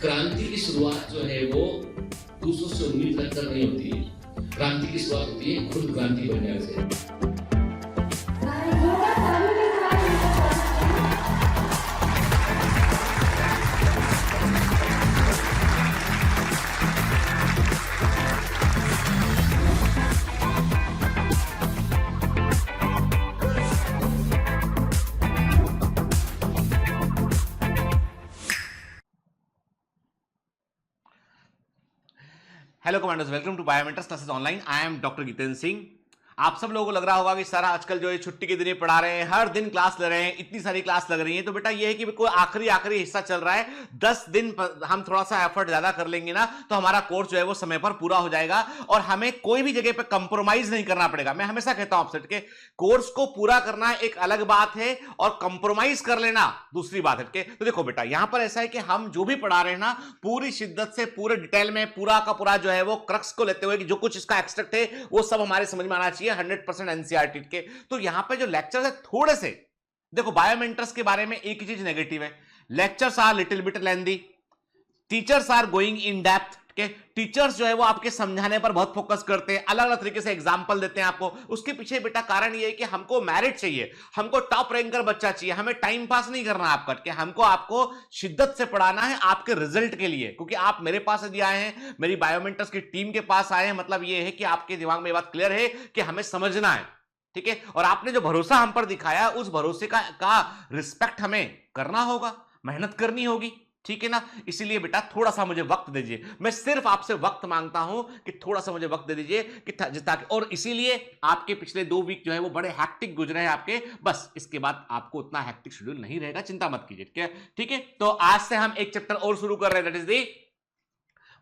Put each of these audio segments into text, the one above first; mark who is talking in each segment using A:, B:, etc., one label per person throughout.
A: क्रांति की शुरुआत जो है वो दूसरों से उम्मीद रखकर नहीं होती है। क्रांति की शुरुआत होती है खुद क्रांति बनने से।
B: Hello commanders, welcome to Biomentors classes online. I am doctor Jitendra Singh. आप सब लोगों को लग रहा होगा कि सर आजकल जो है छुट्टी के दिन ही पढ़ा रहे हैं, हर दिन क्लास ले रहे हैं, इतनी सारी क्लास लग रही है। तो बेटा ये है कि कोई आखिरी हिस्सा चल रहा है, 10 दिन हम थोड़ा सा एफर्ट ज्यादा कर लेंगे ना तो हमारा कोर्स जो है वो समय पर पूरा हो जाएगा और हमें कोई भी जगह पे कंप्रोमाइज नहीं करना पड़ेगा। मैं हमेशा कहता हूं आपसे कि कोर्स को पूरा करना एक अलग बात है और कंप्रोमाइज कर लेना दूसरी बात है। तो देखो बेटा यहां पर ऐसा है कि हम जो भी पढ़ा रहे हैं ना पूरी शिद्दत से पूरे डिटेल में पूरा का पूरा जो है वो क्रक्स को लेते हुए कि जो कुछ इसका एक्सट्रैक्ट है वो सब हमारे समझ में आना चाहिए 100% एनसीईआरटी के। तो यहां पे जो लेक्चर्स है थोड़े से देखो बायोमेंटर्स के बारे में एक ही चीज नेगेटिव है, lectures are little bit lengthy, teachers are going in depth के। टीचर्स जो है वो आपके समझाने पर बहुत फोकस करते हैं, अलग अलग तरीके से एग्जांपल देते हैं आपको। उसके पीछे बेटा कारण ये है कि हमको मेरिट चाहिए, हमको टॉप रैंकर बच्चा चाहिए, हमें टाइम पास नहीं करना आप करके, हमको आपको शिद्दत से पढ़ाना है आपके रिजल्ट के लिए। क्योंकि आप मेरे पास यदि आए हैं, मेरी बायोमेंटर्स की टीम के पास आए हैं, मतलब ये है कि आपके दिमाग में ये बात क्लियर है कि हमें समझना है, ठीक है। और आपने जो भरोसा हम पर दिखाया उस भरोसे का रिस्पेक्ट हमें करना होगा, मेहनत करनी होगी, ठीक है ना। इसीलिए बेटा थोड़ा सा मुझे वक्त दीजिए, मैं सिर्फ आपसे वक्त मांगता हूं कि थोड़ा सा मुझे वक्त दे दीजिए कि ताकि, और इसीलिए आपके पिछले 2 वीक जो है वो बड़े हैक्टिक गुजरे हैं आपके। बस इसके बाद आपको उतना हैक्टिक शेड्यूल नहीं रहेगा, चिंता मत कीजिए, ठीक है। तो आज से हम एक चैप्टर और शुरू कर रहे हैं, that is the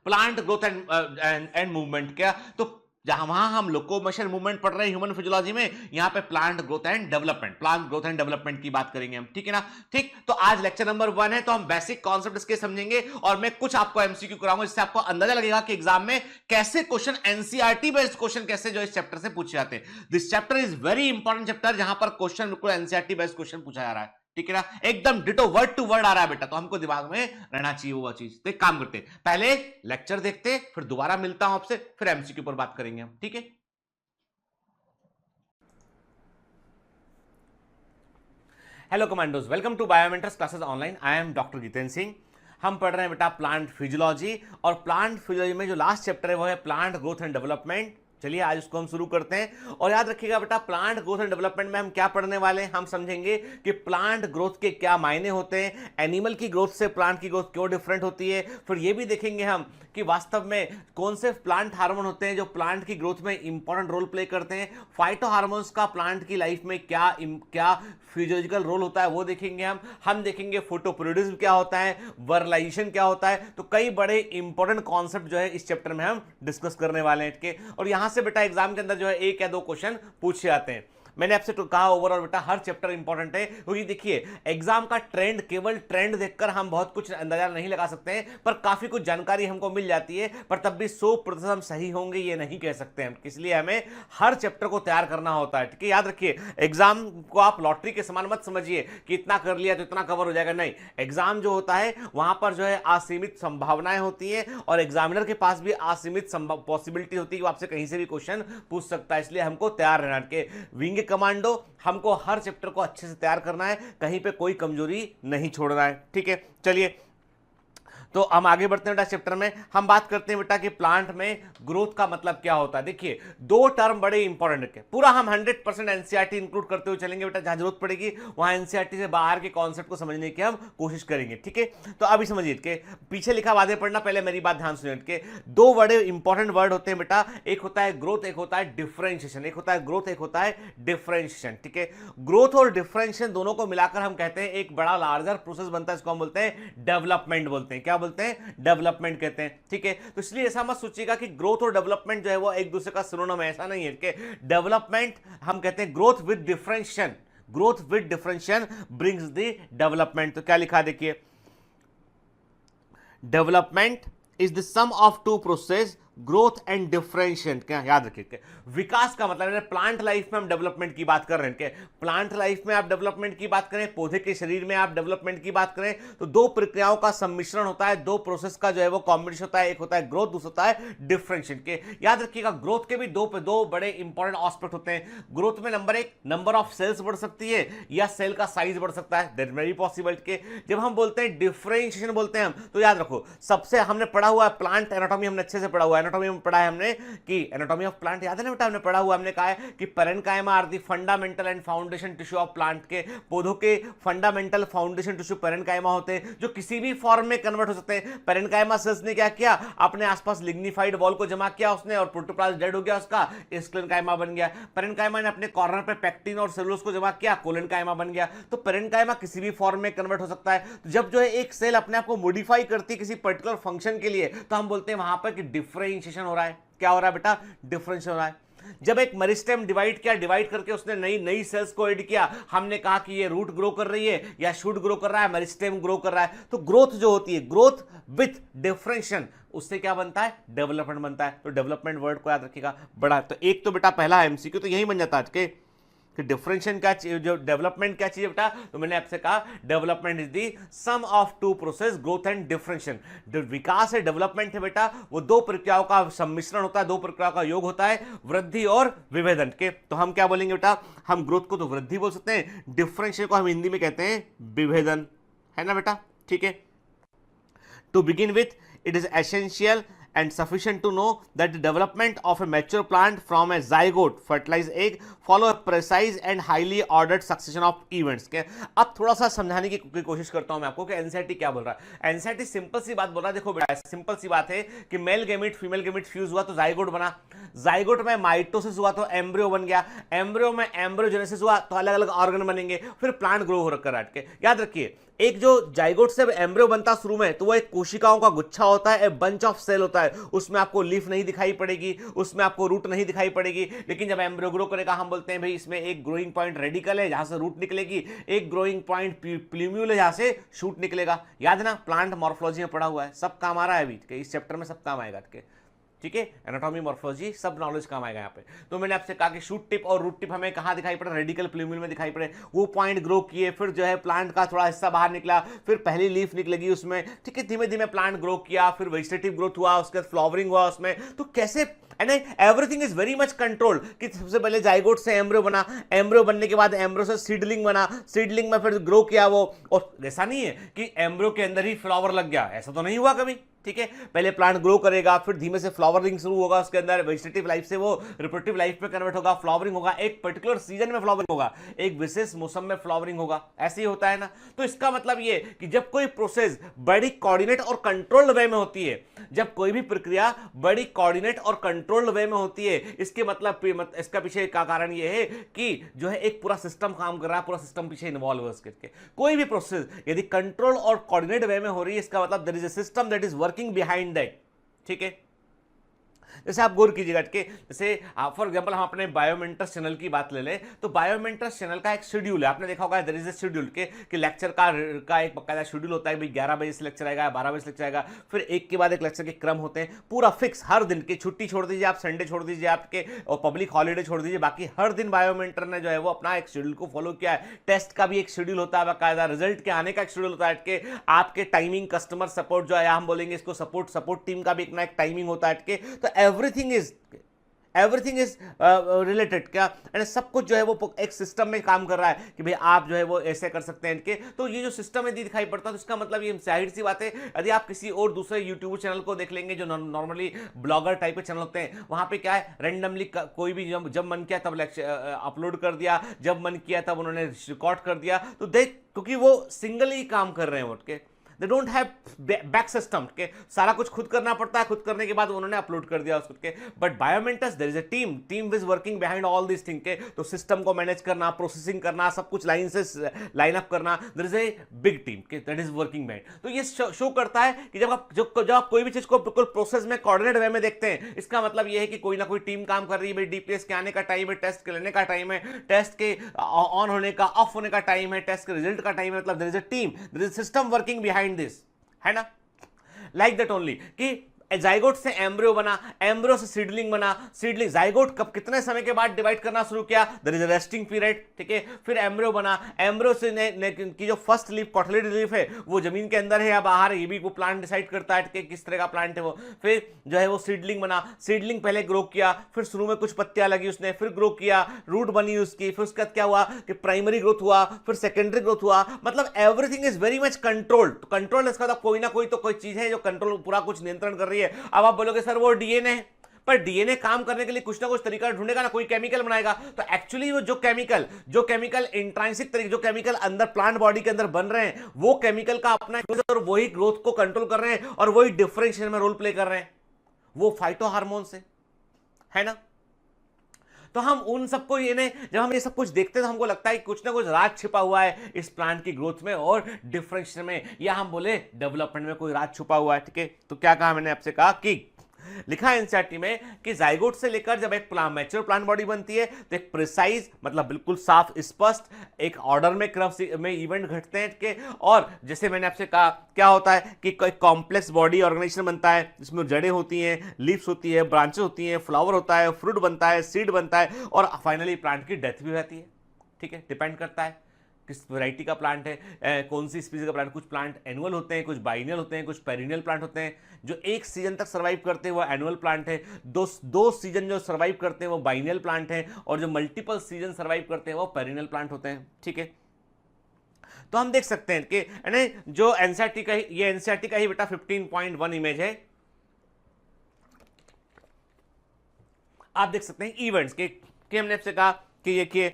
B: plant growth and movement. क्या तो जहां हम लोकोमोशन मूवमेंट पढ़ रहे हैं ह्यूमन फिजियोलॉजी में, यहां पे प्लांट ग्रोथ एंड डेवलपमेंट की बात करेंगे हम, ठीक है ना। ठीक, तो आज लेक्चर नंबर 1 है, तो हम बेसिक कॉन्सेप्ट इसके समझेंगे और मैं कुछ आपको एमसीक्यू कराऊंगा जिससे आपको अंदाजा लगेगा कि एग्जाम में कैसे क्वेश्चन, एनसीईआरटी बेस्ड क्वेश्चन कैसे जो इस चैप्टर से पूछे जाते हैं। This chapter is very important chapter, जहां पर क्वेश्चन बिल्कुल एनसीईआरटी बेस्ड क्वेश्चन पूछा जा रहा है, ठीक है ना, एकदम डिटो वर्ड टू वर्ड आ रहा है बेटा। तो हमको दिमाग में रहना चाहिए वो चीज। तो एक काम करते हैं, पहले लेक्चर देखते, फिर दोबारा मिलता हूं आपसे, फिर एमसीक्यू पर बात करेंगे हम, ठीक है। Hello commandos, welcome to Biomentors classes online. I am doctor Jitendra Singh. हम पढ़ रहे हैं बेटा प्लांट फिजियोलॉजी, और प्लांट फिजियोलॉजी में जो लास्ट चैप्टर है वो है प्लांट ग्रोथ एंड डेवलपमेंट। चलिए आज उसको हम शुरू करते हैं। और याद रखिएगा बेटा प्लांट ग्रोथ एंड डेवलपमेंट में हम क्या पढ़ने वाले हैं, हम समझेंगे कि प्लांट ग्रोथ के क्या मायने होते हैं, एनिमल की ग्रोथ से प्लांट की ग्रोथ क्यों डिफरेंट होती है। फिर ये भी देखेंगे हम कि वास्तव में कौन से प्लांट हार्मोन होते हैं जो प्लांट की ग्रोथ में इंपॉर्टेंट रोल प्ले करते हैं। फाइटो हार्मोन्स का प्लांट की लाइफ में क्या फिजियोलॉजिकल रोल होता है वो देखेंगे हम देखेंगे फोटोपरियोडिज्म क्या होता है, वर्लाइजेशन क्या होता है। तो कई बड़े इंपॉर्टेंट कॉन्सेप्ट जो है इस चैप्टर में हम डिस्कस करने वाले हैं। और यहां से बेटा एग्जाम के अंदर जो है 1 या 2 क्वेश्चन पूछे जाते हैं। मैंने आपसे तो कहा ओवरऑल बेटा हर चैप्टर इंपॉर्टेंट है, क्योंकि देखिए एग्जाम का ट्रेंड, केवल ट्रेंड देखकर हम बहुत कुछ अंदाजा नहीं लगा सकते हैं, पर काफी कुछ जानकारी हमको मिल जाती है, पर तब भी 100% हम सही होंगे ये नहीं कह सकते हम। इसलिए हमें हर चैप्टर को तैयार करना होता है, ठीक है। याद रखिए एग्जाम को आप लॉटरी के समान मत समझिए कि इतना कर लिया तो इतना कवर हो जाएगा, नहीं। एग्जाम जो होता है वहां पर जो है असीमित संभावनाएं होती है और एग्जामिनर के पास भी असीमित पॉसिबिलिटी होती है कि आपसे कहीं से भी क्वेश्चन पूछ सकता है। इसलिए हमको तैयार रहना के विंग कमांडो, हमको हर चैप्टर को अच्छे से तैयार करना है, कहीं पे कोई कमजोरी नहीं छोड़ना है, ठीक है। चलिए तो हम आगे बढ़ते हैं बेटा चैप्टर में। हम बात करते हैं बेटा कि प्लांट में ग्रोथ का मतलब क्या होता है। देखिए 2 टर्म बड़े इंपॉर्टेंट है, पूरा हम 100% एनसीईआरटी इंक्लूड करते हुए चलेंगे बेटा, जहां जरूरत पड़ेगी वहां एनसीईआरटी से बाहर के कॉन्सेप्ट को समझने की हम कोशिश करेंगे, ठीक है। तो अभी समझिए कि पीछे लिखा वादे पढ़ना, पहले मेरी बात ध्यान सुनिए कि 2 बड़े इंपॉर्टेंट वर्ड होते हैं बेटा, एक होता है ग्रोथ, एक होता है डिफरेंशिएशन। एक होता है ग्रोथ, एक होता है डिफरेंशिएशन, ठीक है। ग्रोथ और डिफरेंशिएशन दोनों को मिलाकर हम कहते हैं एक बड़ा लार्जर प्रोसेस बनता है, इसको हम बोलते हैं डेवलपमेंट बोलते हैं। क्या बोलते हैं, डेवलपमेंट कहते हैं, ठीक है। तो इसलिए ऐसा मत सोचिएगा कि ग्रोथ और डेवलपमेंट जो है वो एक दूसरे का सिनोनिम है, ऐसा नहीं है कि डेवलपमेंट हम कहते हैं growth with differentiation, growth with differentiation brings the development. तो क्या लिखा देखिए, development is the sum of 2 processes growth and differentiation, क्या याद रखिए, विकास का मतलब प्लांट लाइफ में हम डेवलपमेंट की बात कर रहे हैं, प्लांट लाइफ में आप डेवलपमेंट की बात करें, पौधे के शरीर में आप डेवलपमेंट की बात करें, तो दो प्रक्रियाओं का सम्मिश्रण होता है, दो प्रोसेस का जो है वो कॉम्बिनेशन होता है, एक होता है ग्रोथ, दूसरा होता है डिफरेंशिएशन के। याद रखिएगा ग्रोथ के भी दो बड़े इंपॉर्टेंट एस्पेक्ट होते हैं। ग्रोथ में नंबर एक, नंबर ऑफ सेल्स बढ़ सकती है या सेल का साइज बढ़ सकता है, दैट वेरी पॉसिबल के। जब हम बोलते हैं डिफरेंशिएशन बोलते हैं हम, तो याद रखो सबसे हमने पढ़ा हुआ है प्लांट एनाटॉमी, हमने अच्छे से पढ़ा हुआ है, एनाटॉमी में पढ़ा है हमने कि एनाटॉमी ऑफ प्लांट याद है ना बेटा, हमने पढ़ा हुआ, हमने कहा है कि parenchyma are the fundamental and foundation tissue of plant के, पौधों के फंडामेंटल फाउंडेशन टिश्यू पेरेन्काइमा होते हैं जो किसी भी फॉर्म में कन्वर्ट हो सकते हैं। पेरेन्काइमा सेल्स ने क्या किया, अपने आसपास लिग्निफाइड वॉल को जमा किया उसने और प्रोटोप्लाज्म डेड हो गया उसका, स्क्लेरेन्काइमा बन गया। पेरेन्काइमा ने अपने कॉर्नर पे पेक्टिन और सेलुलोज को जमा किया, कोलेनकाइमा बन गया। तो पेरेन्काइमा किसी भी फॉर्म में कन्वर्ट हो सकता है। तो जब जो है एक सेल अपने आप को मॉडिफाई करती है किसी पर्टिकुलर फंक्शन के लिए, तो हम बोलते हैं वहां पर कि डिफरेंशिएशन हो रहा है। क्या हो रहा है बेटा, डिफरेंशिएशन हो रहा है। जब एक मेरिस्टेम डिवाइड किया, डिवाइड करके उसने नई सेल्स को ऐड किया, हमने कहा कि ये रूट ग्रो कर रही है या शूट ग्रो कर रहा है, मेरिस्टेम ग्रो कर रहा है। तो ग्रोथ जो होती है, ग्रोथ विथ डिफरेंशिएशन, उससे क्या बनता है, डेवलपमेंट बनता है। तो डेवलपमेंट वर्ड को याद रखिएगा बड़ा। तो एक तो बेटा पहला एमसीक्यू तो यही बन जाता है कि डिफरेंशिएशन क्या चीज, जो डेवलपमेंट क्या चीज है बेटा, तो मैंने आपसे कहा development is the sum of two process, growth and differentiation. जो विकास है, डेवलपमेंट है बेटा, वो दो प्रक्रियाओं का सम्मिश्रण होता है, दो प्रक्रियाओं का योग होता है, वृद्धि और विभेदन के। तो हम क्या बोलेंगे बेटा, हम ग्रोथ को तो वृद्धि बोल सकते हैं, डिफरेंशिएशन को हम हिंदी में कहते हैं विभेदन, है ना बेटा, ठीक है। To begin with, it is essential and sufficient to know that the development of a mature plant from a zygote fertilized egg follow a precise and highly ordered succession of events के। अब थोड़ा सा समझाने की कोशिश करता हूं मैं आपको कि एनसीईआरटी क्या बोल रहा है। एनसीईआरटी सिंपल सी बात बोल रहा है, देखो बेटा सिंपल सी बात है कि male gamete female gamete fuse हुआ तो जाइगोट बना, जाइगोट में माइटोसिस हुआ तो एम्ब्रियो बन गया, एम्ब्रियो में एम्ब्रियोजेनेसिस हुआ तो अलग अलग ऑर्गन बनेंगे, फिर प्लांट ग्रो हो रखा है। याद रखिए एक जो जाइगोट से एम्ब्रियो बनता शुरू में, तो वो एक कोशिकाओं का गुच्छा होता है, एक बंच ऑफ सेल होता है, उसमें आपको लीफ नहीं दिखाई पड़ेगी, उसमें आपको रूट नहीं दिखाई पड़ेगी। लेकिन जब एम्ब्रियो ग्रो करेगा, हम बोलते हैं भाई इसमें एक ग्रोइंग पॉइंट रेडिकल है जहां से रूट निकलेगी, एक ग्रोइंग पॉइंट प्लूम्यूल है जहां से शूट निकलेगा। याद है ना, प्लांट मॉर्फोलॉजी में पढ़ा हुआ है, सब काम आ रहा है अभी, इस चैप्टर में सब काम आएगा, ठीक है। एनाटॉमी मॉर्फोलॉजी सब नॉलेज काम आएगा यहाँ पे। तो मैंने आपसे कहा कि शूट टिप और रूट टिप हमें कहाँ दिखाई पड़े, रेडिकल प्लूम्यूल में दिखाई पड़े। वो पॉइंट ग्रो किए, फिर जो है प्लांट का थोड़ा हिस्सा बाहर निकला, फिर पहली लीफ निकलेगी उसमें, ठीक है। धीमे धीमे प्लांट ग्रो किया, फिर वेजिटेटिव ग्रोथ हुआ, उसके बाद फ्लावरिंग हुआ उसमें। तो कैसे everything is very much controlled कि सबसे पहले जाइगोट से एम्ब्रियो बना, एम्ब्रियो बनने के बाद एम्ब्रियो से सीडलिंग बना, सीडलिंग में फिर ग्रो किया वो। और ऐसा नहीं है कि एम्ब्रियो के अंदर ही फ्लावर लग गया, ऐसा तो नहीं हुआ कभी, ठीक है। पहले प्लांट ग्रो करेगा, फिर धीमे से फ्लावरिंग शुरू होगा, उसके अंदर वेजिटेटिव लाइफ से वो रिप्रोडक्टिव लाइफ में कन्वर्ट होगा, फ्लावरिंग होगा, एक पर्टिकुलर सीजन में फ्लावरिंग होगा, एक विशेष मौसम में फ्लावरिंग होगा, ऐसे ही होता है ना। तो इसका मतलब ये कि जब कोई प्रोसेस बड़ी कोऑर्डिनेट और कंट्रोल्ड वे में होती है, जब कोई भी प्रक्रिया बड़ी कोऑर्डिनेट और कंट्रोल्ड वे में होती है, इसके मतलब इसका पीछे का कारण ये है कि जो है एक पूरा सिस्टम काम कर रहा है, पूरा सिस्टम पीछे इन्वॉल्व है उसके। कोई भी प्रोसेस यदि कंट्रोल और कोऑर्डिनेट वे में हो रही है, इसका मतलब there is a system that is working behind that, ठीक है। जैसे आप गौर कीजिएगा कि जैसे फॉर एग्जांपल हम अपने बायोमेंटस चैनल की बात ले लें, तो बायोमेंटस चैनल का एक शेड्यूल है, आपने देखा होगा देयर इज अ शेड्यूल कि लेक्चर का एक बकायदा शेड्यूल होता है, भाई 11 बजे से लेक्चर आएगा, 12 बजे से लेक्चर आएगा, फिर एक के बाद एक लेक्चर के क्रम होते हैं, पूरा फिक्स हर दिन की। छुट्टी छोड़ दीजिए आप, संडे छोड़ दीजिए आपके, और पब्लिक हॉलीडे छोड़ दीजिए, बाकी हर दिन बायोमेंटर ने जो है वो अपना एक शेड्यूल को फॉलो किया है। टेस्ट का भी एक शेड्यूल होता है बकायदा, रिजल्ट के आने का एक शेड्यूल होता है कि आपके टाइमिंग, कस्टमर सपोर्ट जो है हम बोलेंगे इसको सपोर्ट टीम का भी एक टाइमिंग होता है। तो एवरीथिंग इज रिलेटेड क्या, एंड सब कुछ जो है वो एक सिस्टम में काम कर रहा है कि भाई आप जो है वो ऐसे कर सकते हैं इनके। तो ये जो सिस्टम यदि दिखाई पड़ता है, तो इसका मतलब ये जाहिर सी बात है, यदि आप किसी और दूसरे यूट्यूब चैनल को देख लेंगे जो नॉर्मली ब्लॉगर टाइप के चैनल होते हैं, वहां पे क्या है, रेंडमली कोई भी जब मन किया तब अपलोड कर दिया, जब मन किया तब उन्होंने रिकॉर्ड कर दिया। तो देख, क्योंकि वो सिंगल ही काम कर रहे हैं उनके, they don't have back system के, सारा कुछ खुद करना पड़ता है, खुद करने के बाद उन्होंने अपलोड कर दिया उसके। बट बायोमेंटस there is a team is working behind all this thing के। तो सिस्टम को मैनेज करना, प्रोसेसिंग करना, सब कुछ लाइन अप करना, there is a big team के दैट इज वर्किंग बिहाइंड। तो ये शो करता है कि जब आप कोई भी चीज को बिल्कुल प्रोसेस में कोऑर्डिनेट वे में देखते हैं, इसका मतलब ये है कि कोई ना कोई टीम काम कर रही है। भाई डीपीएस के आने का टाइम है, टेस्ट के लेने का टाइम है, टेस्ट के ऑन होने का, ऑफ होने का टाइम है, टेस्ट के रिजल्ट का टाइम है, मतलब there is a team, there is system working behind this, है ना। लाइक दैट ओनली कि जाइगोट से एम्ब्रियो बना, एम्ब्रियो से सीडलिंग बना, सीडलिंग जाइगोट कब कितने समय के बाद डिवाइड करना शुरू किया, there is a resting period, ठीक है। फिर एम्ब्रियो बना, एम्ब्रियो से की जो फर्स्ट लीफ कॉटलेट लीफ है वो जमीन के अंदर है या बाहर है, ये भी वो प्लांट डिसाइड करता है कि किस तरह का प्लांट है वो। फिर जो है वो सीडलिंग बना, सीडलिंग पहले ग्रो किया, फिर शुरू में कुछ पत्तियां लगी उसने, फिर ग्रो किया, रूट बनी उसकी, फिर उसके बाद क्या हुआ कि प्राइमरी ग्रोथ हुआ, फिर सेकेंडरी ग्रोथ हुआ, मतलब everything is very much controlled. Control इसका मतलब कोई ना कोई तो कोई चीज है जो कंट्रोल पूरा कुछ नियंत्रण कर रही है। अब आप बोलोगे सर वो डीएनए है, पर डीएनए काम करने के लिए कुछ ना कुछ तरीका ढूंढेगा ना, कोई केमिकल बनाएगा। तो एक्चुअली वो जो केमिकल इंट्रांसिक तरीके, जो केमिकल अंदर प्लांट बॉडी के अंदर बन रहे हैं, वो केमिकल का अपना और वही ग्रोथ को कंट्रोल कर रहे हैं और वही डिफरेंशिएशन में रोल प्ले कर रहे हैं, वो फाइटो हार्मोन से, है ना। तो हम उन सबको जब हम ये सब कुछ देखते हैं तो हमको लगता है कि कुछ ना कुछ राज छिपा हुआ है इस प्लांट की ग्रोथ में और डिफरेंशिएशन में, या हम बोले डेवलपमेंट में कोई राज छुपा हुआ है, ठीक है। तो क्या कहा मैंने आपसे, कहा कि लिखा है एनसीईआरटी में कि जाइगोट से लेकर जब एक मैच्योर प्लांट बॉडी बनती है तो एक प्रिसाइज मतलब बिल्कुल साफ स्पष्ट एक ऑर्डर में क्रम में इवेंट घटते हैं के, और जैसे मैंने आपसे कहा क्या होता है कि कोई कॉम्प्लेक्स बॉडी ऑर्गेनाइजेशन बनता है जिसमें जड़ें होती हैं, लीव्स होती है, ब्रांचेस होती हैं, फ्लावर होता है, फ्रूट बनता है, सीड बनता है और फाइनली प्लांट की डेथ भी रहती है, ठीक है। डिपेंड करता है किस वैरायटी का प्लांट है, कौन सी स्पीसीज का प्लांट। कुछ प्लांट एनुअल होते हैं, कुछ बाइनियल होते हैं, कुछ पेरिनियल प्लांट होते हैं। जो एक सीजन तक सर्वाइव करते हैं वो एनुअल प्लांट है, दो सीजन जो सर्वाइव करते हैं वो बाइनियल प्लांट है, और जो मल्टीपल सीजन सर्वाइव करते हैं वो पेरिनियल प्लांट होते हैं, ठीक है। तो हम देख सकते हैं कि जो एनसीईआरटी का ये एनसीईआरटी का ही बेटा 15.1 इमेज है। आप देख सकते हैं इवेंट्स के हमने आपसे कहा कि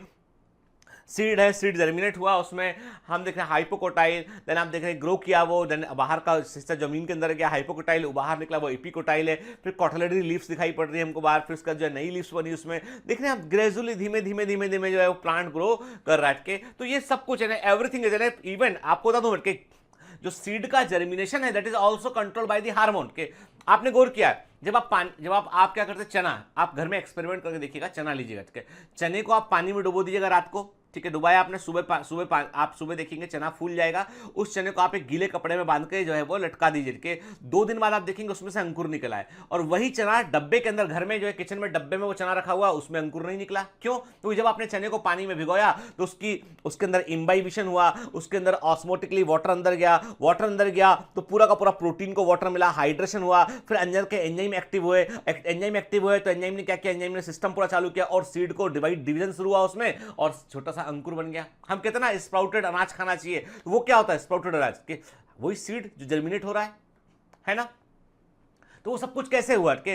B: सीड है, सीड जर्मिनेट हुआ, उसमें हम देख रहे हैं हाइपोकोटाइल, देन आप देख रहे हैं ग्रो किया वो, देन बाहर का हिस्सा जमीन के अंदर गया हाइपोकोटाइल, बाहर निकला वो एपिकोटाइल है, फिर कॉटलेडरी लीव्स दिखाई पड़ रही है हमको बाहर, फिर उसका जो है नई लीव्स बनी उसमें देख रहे हैं आप ग्रेजुअली धीमे धीमे जो है वो प्लांट ग्रो कर रहा है। तो ये सब कुछ है ना, एवरीथिंग इज इवन आपको बता दूं कि जो सीड का जर्मिनेशन है that is also control by the hormone के। आपने गौर किया जब आप क्या करते हैं, चना आप घर में एक्सपेरिमेंट करके देखिएगा, चना लीजिएगा, ठीक है, चने को आप पानी में डुबो दीजिएगा रात को, ठीक है, डुबाया आपने, आप सुबह देखेंगे चना फूल जाएगा, उस चने को आप एक गीले कपड़े में बांध के जो है वो लटका दीजिए, कि 2 दिन बाद आप देखेंगे उसमें से अंकुर निकला है, और वही चना डब्बे के अंदर घर में जो है किचन में डब्बे में वो चना रखा हुआ उसमें अंकुर नहीं निकला। क्यों? तो जब आपने चने को पानी में भिगोया तो उसके अंदर इम्बाइबिशन हुआ, उसके अंदर ऑस्मोटिकली वाटर अंदर गया तो पूरा का पूरा प्रोटीन को वाटर मिला, हाइड्रेशन हुआ, फिर अंदर के एंजाइम एक्टिव हुए तो एंजाइम ने क्या किया, एंजाइम ने सिस्टम पूरा चालू किया और सीड को डिवीजन शुरू हुआ उसमें और छोटा सा अंकुर बन गया। हम कहते हैं ना स्प्राउटेड अनाज खाना चाहिए, तो वो क्या होता है स्प्राउटेड अनाज के वही सीड जो जर्मिनेट हो रहा है ना। तो वो सब कुछ कैसे हुआ कि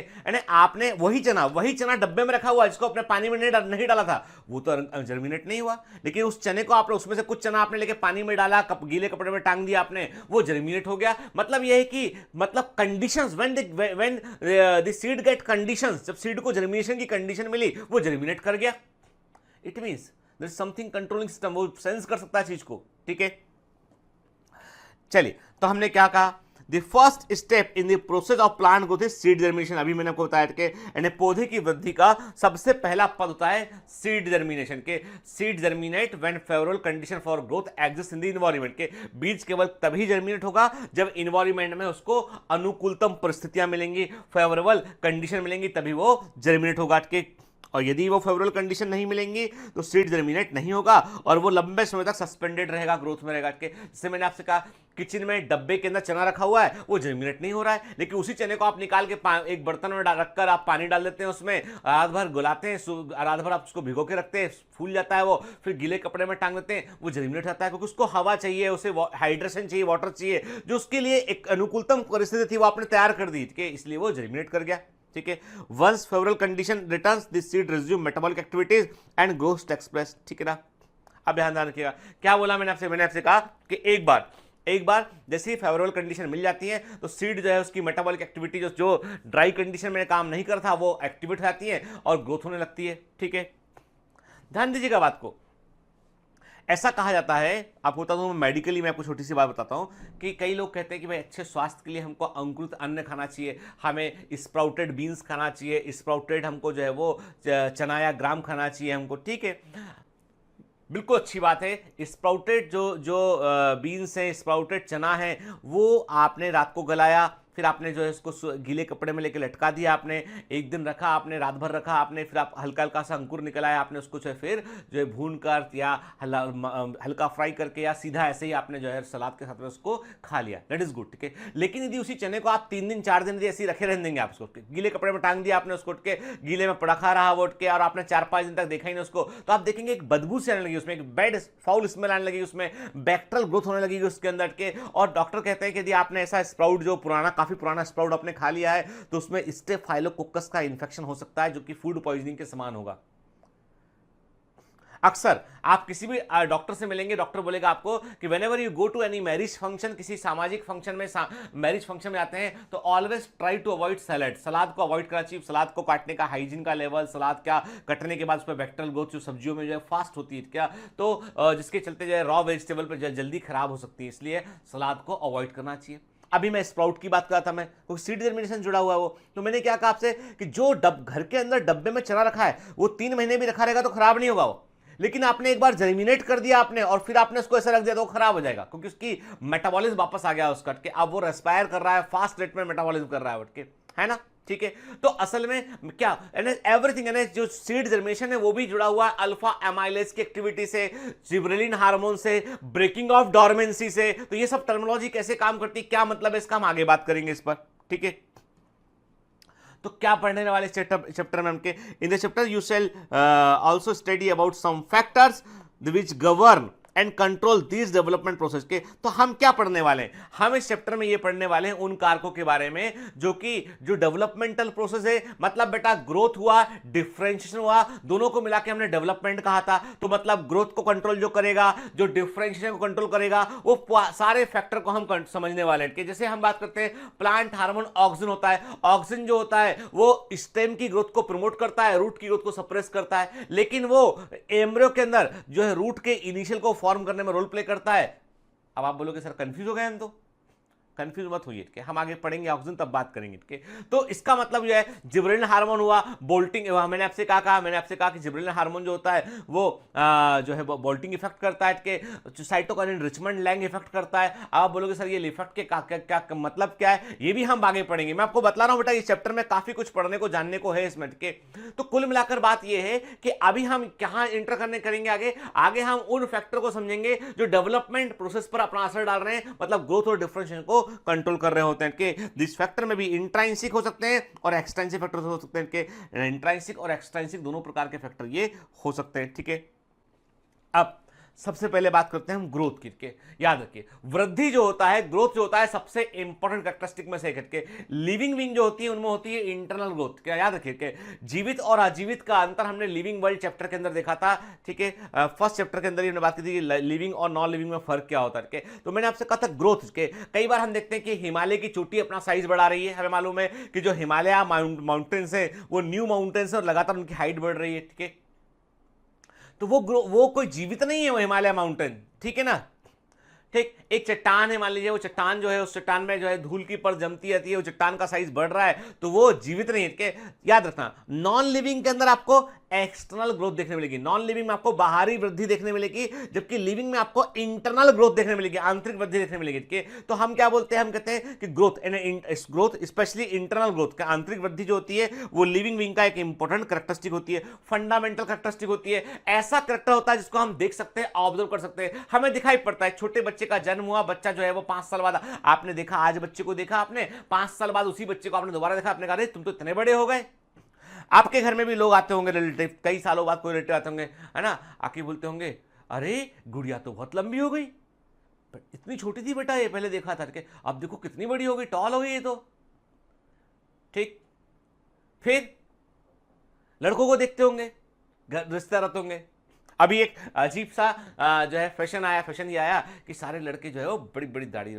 B: आपने वही चना डब्बे में रखा हुआ जिसको अपने पानी में नहीं डाला था, वो तो जर्मिनेट नहीं हुआ, लेकिन उस चने को आपने उसमें से कुछ चना आपने लेके पानी में डाला, गीले कपड़े में टांग दिया आपने, वो जर्मिनेट हो गया। मतलब ये है कि मतलब conditions when the seed get conditions, जब सीड को जर्मिनेशन की कंडीशन मिली वो जर्मिनेट कर गया। It means there is something controlling system, वो सेंस कर सकता है चीज को, ठीक है। चलिए, तो हमने क्या कहा, the first step in the process of plant growth is seed germination. अभी मैंने आपको बताया कि पौधे की वृद्धि का सबसे पहला पद होता है सीड जर्मिनेशन के। Seed germinate when favourable condition for growth exist in the environment के। बीज केवल तभी जर्मिनेट होगा जब इन्वायरमेंट में उसको अनुकूलतम परिस्थितियां मिलेंगी, फेवरेबल कंडीशन मिलेंगी, तभी वो जर्मिनेट होगा के। और यदि वो फेवरेबल कंडीशन नहीं मिलेंगी तो सीड जर्मिनेट नहीं होगा और वो लंबे समय तक सस्पेंडेड रहेगा, ग्रोथ में रहेगा। जैसे मैंने आपसे कहा किचन में डब्बे के अंदर चना रखा हुआ है, वो जर्मिनेट नहीं हो रहा है, लेकिन उसी चने को आप निकाल के एक बर्तन में रखकर आप पानी डाल देते हैं, उसमें रात भर गुलाते हैं, रात भर आप उसको भिगो के रखते हैं, फूल जाता है वो, फिर गीले कपड़े में टांग देते हैं, वो जर्मिनेट होता है, क्योंकि उसको हवा चाहिए, उसे हाइड्रेशन चाहिए, वाटर चाहिए, जो उसके लिए एक अनुकूलतम परिस्थिति थी वो आपने तैयार कर दी, इसलिए वो जर्मिनेट कर गया, ठीक है। Once favourable condition returns this seed resume metabolic activities and growth to express, ठीक है ना। अब ध्यान रखिएगा क्या बोला मैंने आपसे कहा कि एक बार जैसे ही फेवरेबल कंडीशन मिल जाती है तो सीड जो है उसकी मेटाबॉलिक एक्टिविटी जो ड्राई कंडीशन में काम नहीं कर था वो एक्टिवेट हो जाती है और ग्रोथ होने लगती है, ठीक है। ध्यान दीजिएगा बात को, ऐसा कहा जाता है, आपको बता दूं मेडिकली मैं आपको छोटी सी बात बताता हूं कि कई लोग कहते हैं कि भाई अच्छे स्वास्थ्य के लिए हमको अंकुरित अन्न खाना चाहिए, हमें स्प्राउटेड बीन्स खाना चाहिए, स्प्राउटेड हमको जो है वो चना या ग्राम खाना चाहिए हमको, ठीक है, बिल्कुल अच्छी बात है। स्प्राउटेड जो बीन्स हैं, स्प्राउटेड चना है, वो आपने रात को गलाया, फिर आपने जो है इसको गीले कपड़े में लेके लटका दिया, आपने एक दिन रखा, आपने रात भर रखा, आपने फिर आप हल्का हल्का सा अंकुर निकल आया, आपने उसको जो है फिर जो है भून कर या हल्का फ्राई करके या सीधा ऐसे ही आपने जो है सलाद के साथ में उसको खा लिया, दैट इज गुड, ठीक है। लेकिन यदि उसी चने को आप 3 दिन 4 दिन ऐसे ही रखे रहने देंगे, आप उसको गीले कपड़े में टांग दिया आपने उसको, उठ के गीले में रखा रहा वो उठ के, और आपने 4-5 दिन तक देखा ही नहीं उसको, तो आप देखेंगे एक बदबू से आने लगी उसमें, एक बैड फाउल स्मेल आने लगी उसमें, बैक्टीरियल ग्रोथ होने लगेगी उसके अंदर के। और डॉक्टर कहते हैं कि यदि आपने ऐसा स्प्राउट जो काफी पुराना स्प्राउट आपने खा लिया है तो उसमें स्टेफाइलोकोकस का इंफेक्शन हो सकता है, जो कि फूड पॉइजनिंग के समान होगा। अक्सर आप किसी भी डॉक्टर से मिलेंगे, डॉक्टर बोलेगा आपको कि whenever you go to any marriage function, किसी सामाजिक फंक्शन में मैरिज फंक्शन में आते हैं तो always try to avoid salad, सलाद को अवॉइड करना चाहिए। सलाद को काटने का हाइजीन का लेवल, सलाद क्या कटने के बाद उस पर बैक्टीरियल ग्रोथ जो सब्जियों में जो है फास्ट होती है क्या, तो जिसके चलते जो है रॉ वेजिटेबल पर जल्दी खराब हो सकती है, इसलिए सलाद को अवॉइड करना चाहिए। अभी मैं स्प्राउट की बात कर रहा था, मैं क्योंकि सीड जर्मिनेशन जुड़ा हुआ है वो, तो मैंने क्या कहा आपसे कि जो घर के अंदर डब्बे में चना रखा है वो 3 महीने भी रखा रहेगा तो खराब नहीं होगा वो, लेकिन आपने एक बार जर्मिनेट कर दिया आपने और फिर आपने उसको ऐसा रख दिया तो वो खराब हो जाएगा, क्योंकि उसकी मेटाबॉलिज्म वापस आ गया उसका, कि अब वो रेस्पायर कर रहा है, फास्ट रेट में मेटाबॉलिज्म कर रहा है उठ के, है ना, ठीक है। तो असल में क्या एवरीथिंग जो सीड जर्मिनेशन है वो भी जुड़ा हुआ है अल्फा एमाइलेज की एक्टिविटी से, जिबरेलिन हार्मोन से, ब्रेकिंग ऑफ डोरमेंसी से। तो ये सब टर्मिनोलॉजी कैसे काम करती है, क्या मतलब है इसका, हम आगे बात करेंगे इस पर, ठीक है। तो क्या पढ़ने वाले चैप्टर में हमके, in the chapter you shall also study about some factors which govern and control this development process के। तो हम क्या पढ़ने वाले हैं, हम इस चैप्टर में ये पढ़ने वाले हैं उन कारकों के बारे में जो डेवलपमेंटल प्रोसेस है, मतलब बेटा ग्रोथ हुआ, डिफरेंशिएशन हुआ, दोनों को मिला के हमने डेवलपमेंट कहा था। तो मतलब ग्रोथ को कंट्रोल जो करेगा, जो डिफरेंशिएशन को कंट्रोल करेगा, वो सारे फैक्टर को हम समझने वाले हैं। कि जैसे हम बात करते हैं प्लांट हार्मोन ऑक्सिन होता है, ऑक्सिन जो होता है वो स्टेम की ग्रोथ को प्रमोट करता है, रूट की ग्रोथ को सप्रेस करता है, लेकिन वो एम्ब्रियो के अंदर जो है रूट के इनिशियल को फॉर्म करने में रोल प्ले करता है। अब आप बोलोगे सर कंफ्यूज हो गए हम, तो कंफ्यूज मत होइए, कि हम आगे पढ़ेंगे ऑक्सीजन तब बात करेंगे, ठीक है। तो इसका मतलब जो है जिबरेलिन हार्मोन हुआ, बोल्टिंग, मैंने आपसे कहा कि जिबरेलिन हार्मोन जो होता है वो जो है बोल्टिंग इफेक्ट करता है, कि साइटोकाइनिन रिचमेंट लैंग इफेक्ट करता है। अब आप बोलोगे सर ये इफेक्ट के क्या मतलब क्या है, ये भी हम आगे पढ़ेंगे। मैं आपको बता रहा हूं बेटा इस चैप्टर में काफी कुछ पढ़ने को जानने को है इसमें, ठीक है। तो कुल मिलाकर बात ये है कि अभी हम कहां इंटर करेंगे, आगे हम उन फैक्टर को समझेंगे जो डेवलपमेंट प्रोसेस पर अपना असर डाल रहे हैं, मतलब ग्रोथ और डिफरेंशिएशन को कंट्रोल कर रहे होते हैं। कि दिस फैक्टर में भी इंट्राइंसिक हो सकते हैं और एक्सट्राइंसिक फैक्टर हो सकते हैं। कि इंट्राइंसिक और एक्सट्राइंसिक दोनों प्रकार के फैक्टर ये हो सकते हैं, ठीक है। अब सबसे पहले बात करते हैं हम ग्रोथ की, के याद रखिए वृद्धि जो होता है, ग्रोथ जो होता है, सबसे इंपॉर्टेंट कैरेक्टरिस्टिक में से एक है। लिविंग बीइंग जो होती है उनमें होती है इंटरनल ग्रोथ। क्या याद रखिए कि जीवित और अजीवित का अंतर हमने लिविंग वर्ल्ड चैप्टर के अंदर देखा था, ठीक है। फर्स्ट चैप्टर के अंदर ही हमने बात की थी कि लिविंग और नॉन लिविंग में फर्क क्या होता है। तो मैंने आपसे कहा था ग्रोथ के, कई बार हम देखते हैं कि हिमालय की चोटी अपना साइज बढ़ा रही है, हमें मालूम है कि जो हिमालय माउंटेन्स है वो न्यू माउंटेन्स है और लगातार उनकी हाइट बढ़ रही है, ठीक है। तो वो कोई जीवित नहीं है वो हिमालय माउंटेन, ठीक है ना, ठीक। एक चट्टान है, मान लीजिए वो चट्टान जो है, उस चट्टान में जो है धूल की परत जमती रहती है, वो चट्टान का साइज बढ़ रहा है, तो वो जीवित नहीं है। याद रखना नॉन लिविंग के अंदर आपको एक्सटर्नल ग्रोथ देखने मिलेगी, नॉन लिविंग में आपको बाहरी वृद्धि देखने मिलेगी, जबकि लिविंग में आपको इंटरनल ग्रोथ देखने मिलेगी, आंतरिक वृद्धि देखने मिलेगी, ठीक है। तो हम क्या बोलते हैं, हम कहते हैं कि ग्रोथ स्पेशली इंटरनल ग्रोथ का आंतरिक वृद्धि जो होती है वो लिविंग बीइंग का एक इंपॉर्टेंट कैरेक्टरिस्टिक होती है, फंडामेंटल कैरेक्टरिस्टिक होती है। ऐसा कैरेक्टर होता है जिसको हम देख सकते हैं, ऑब्जर्व कर सकते हैं, हमें दिखाई पड़ता है। छोटे बच्चे का जन्म हुआ, बच्चा जो है वो 5 साल बाद आपने देखा, आज बच्चे को देखा आपने, 5 साल बाद उसी बच्चे को आपने दोबारा देखा, आपने कहा अरे तुम तो इतने बड़े हो गए। आपके घर में भी लोग आते होंगे रिलेटिव, कई सालों बाद कोई रिलेटिव आते होंगे, है ना, आके बोलते होंगे अरे गुड़िया तो बहुत लंबी हो गई, इतनी छोटी थी बेटा ये पहले देखा था, अब देखो कितनी बड़ी हो गई, टॉल हो गई ये तो, ठीक। फिर लड़कों को देखते होंगे, रिश्तेदार आते होंगे। अभी एक अजीब सा जो है फैशन ये आया कि सारे लड़के जो है वो बड़ी बड़ी दाढ़ी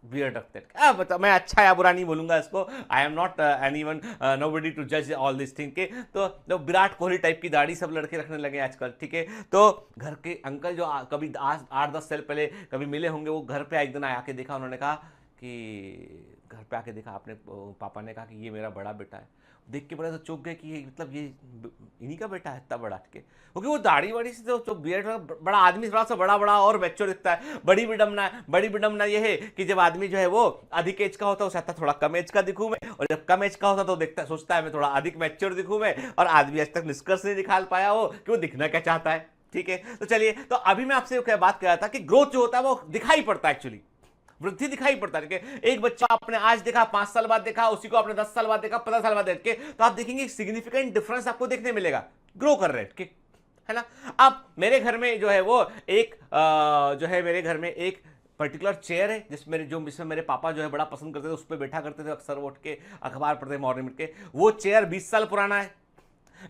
B: बियर्ड रखते हैं। बता मैं अच्छा या बुरा नहीं बोलूंगा इसको, I am not anyone, nobody to जज ऑल दिस थिंग के। तो विराट कोहली टाइप की दाढ़ी सब लड़के रखने लगे आजकल, ठीक है। तो घर के अंकल जो कभी 8-10 साल पहले कभी मिले होंगे, वो घर पे एक दिन आके देखा, उन्होंने कहा कि घर पे आके देखा आपने, पापा ने कहा कि ये मेरा बड़ा बेटा है। देख के बड़ा तो चौंक गए कि ये मतलब ये इन्हीं का बेटा है इतना बड़ा, ठीक है, क्योंकि वो दाढ़ी वाड़ी से तो बियर्ड बड़ा आदमी थोड़ा सा बड़ा बड़ा और मैच्योर दिखता है। बड़ी विडम्बना ये है कि जब आदमी जो है वो अधिक एज का होता है, वो चाहता थोड़ा कम एज का दिखूं मैं, और जब कम एज का होता तो देखता सोचता है मैं थोड़ा अधिक मैच्योर दिखूं मैं, और आदमी आज तक निष्कर्ष नहीं निकाल पाया हो कि वो दिखना क्या चाहता है, ठीक है। तो चलिए, तो अभी मैं आपसे क्या बात कर रहा था कि ग्रोथ जो होता है वो दिखाई पड़ता है, एक्चुअली वृद्धि दिखाई पड़ता है। एक बच्चा आपने आज देखा, 5 साल बाद देखा, उसी को आपने 10 साल बाद देखा, 15 साल बाद देख के, तो आप देखेंगे सिग्निफिकेंट डिफरेंस आपको देखने मिलेगा, ग्रो कर रहे हैं, है ना। अब मेरे घर में जो है वो एक जो है मेरे घर में एक पर्टिकुलर चेयर है जिसमें मेरे पापा जो है बड़ा पसंद करते थे, उस पर बैठा करते थे अक्सर, उठ के अखबार पढ़ते मॉर्निंग में के। वो चेयर 20 साल पुराना है।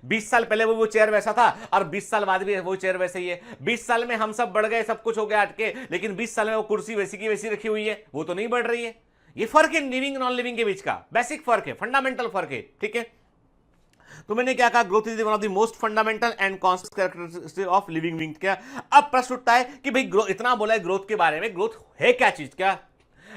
B: 20 साल पहले वो चेयर वैसा था और 20 साल बाद भी वो चेयर वैसे ही है। 20 साल में हम सब बढ़ गए, सब कुछ हो गया अटके, लेकिन 20 साल में वो कुर्सी वैसी की वैसी रखी हुई है, वो तो नहीं बढ़ रही है। ये फर्क है लिविंग नॉन लिविंग के बीच का, बेसिक फर्क है, फंडामेंटल फर्क है, ठीक है। तो मैंने क्या कहा, growth is one of the most fundamental and constant characteristic of living being. क्या अब प्रश्न उठता है कि भाई इतना बोला है ग्रोथ के बारे में, ग्रोथ है क्या चीज, क्या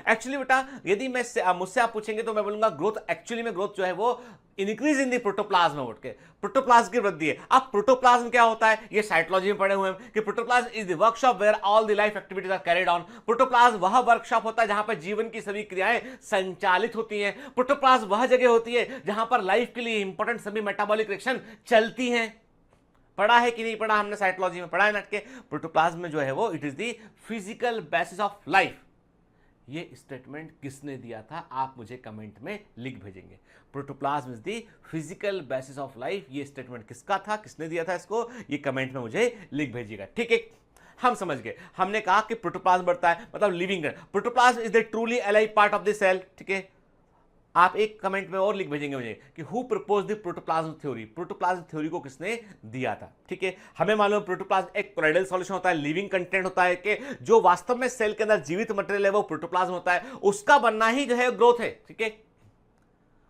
B: एक्चुअली बेटा, यदि मुझसे आप पूछेंगे तो मैं बोलूंगा ग्रोथ एक्चुअली में ग्रोथ जो है वो इंक्रीज इन दी प्रोटोप्लाज्म उठ के, प्रोटोप्लाज्म की वृद्धि है। अब प्रोटोप्लाज्म क्या होता है, ये साइटोलॉजी में पढ़े हुए हैं कि protoplasm is the workshop where all the life activities are carried on. Protoplasm वह वर्कशॉप होता है जहां पर जीवन की सभी क्रियाएं संचालित होती हैं। प्रोटोप्लाज्म वह जगह होती है जहां पर लाइफ के लिए इंपॉर्टेंट सभी मेटाबॉलिक रिएक्शन चलती हैं। पढ़ा है कि नहीं पढ़ा, हमने साइटोलॉजी में पढ़ा है नाटके। प्रोटोप्लाज्म में जो है वो it is the physical basis of life. ये स्टेटमेंट किसने दिया था, आप मुझे कमेंट में लिख भेजेंगे। Protoplasm is the physical basis of life, ये स्टेटमेंट किसका था, किसने दिया था इसको, ये कमेंट में मुझे लिख भेजिएगा, ठीक है। हम समझ गए, हमने कहा कि प्रोटोप्लाज्म बढ़ता है मतलब living. Protoplasm is the truly alive part of the cell, ठीक है। आप एक कमेंट में और लिख भेजेंगे मुझे कि who propose the protoplasm theory, protoplasm theory को किसने दिया था, ठीक है। हमें मालूम प्रोटोप्लाज्म एक कोलोइडल सॉल्यूशन होता है, लिविंग कंटेंट होता है कि जो वास्तव में सेल के अंदर जीवित मटेरियल है वो प्रोटोप्लाज्म होता है, उसका बनना ही जो है ग्रोथ है, ठीक है,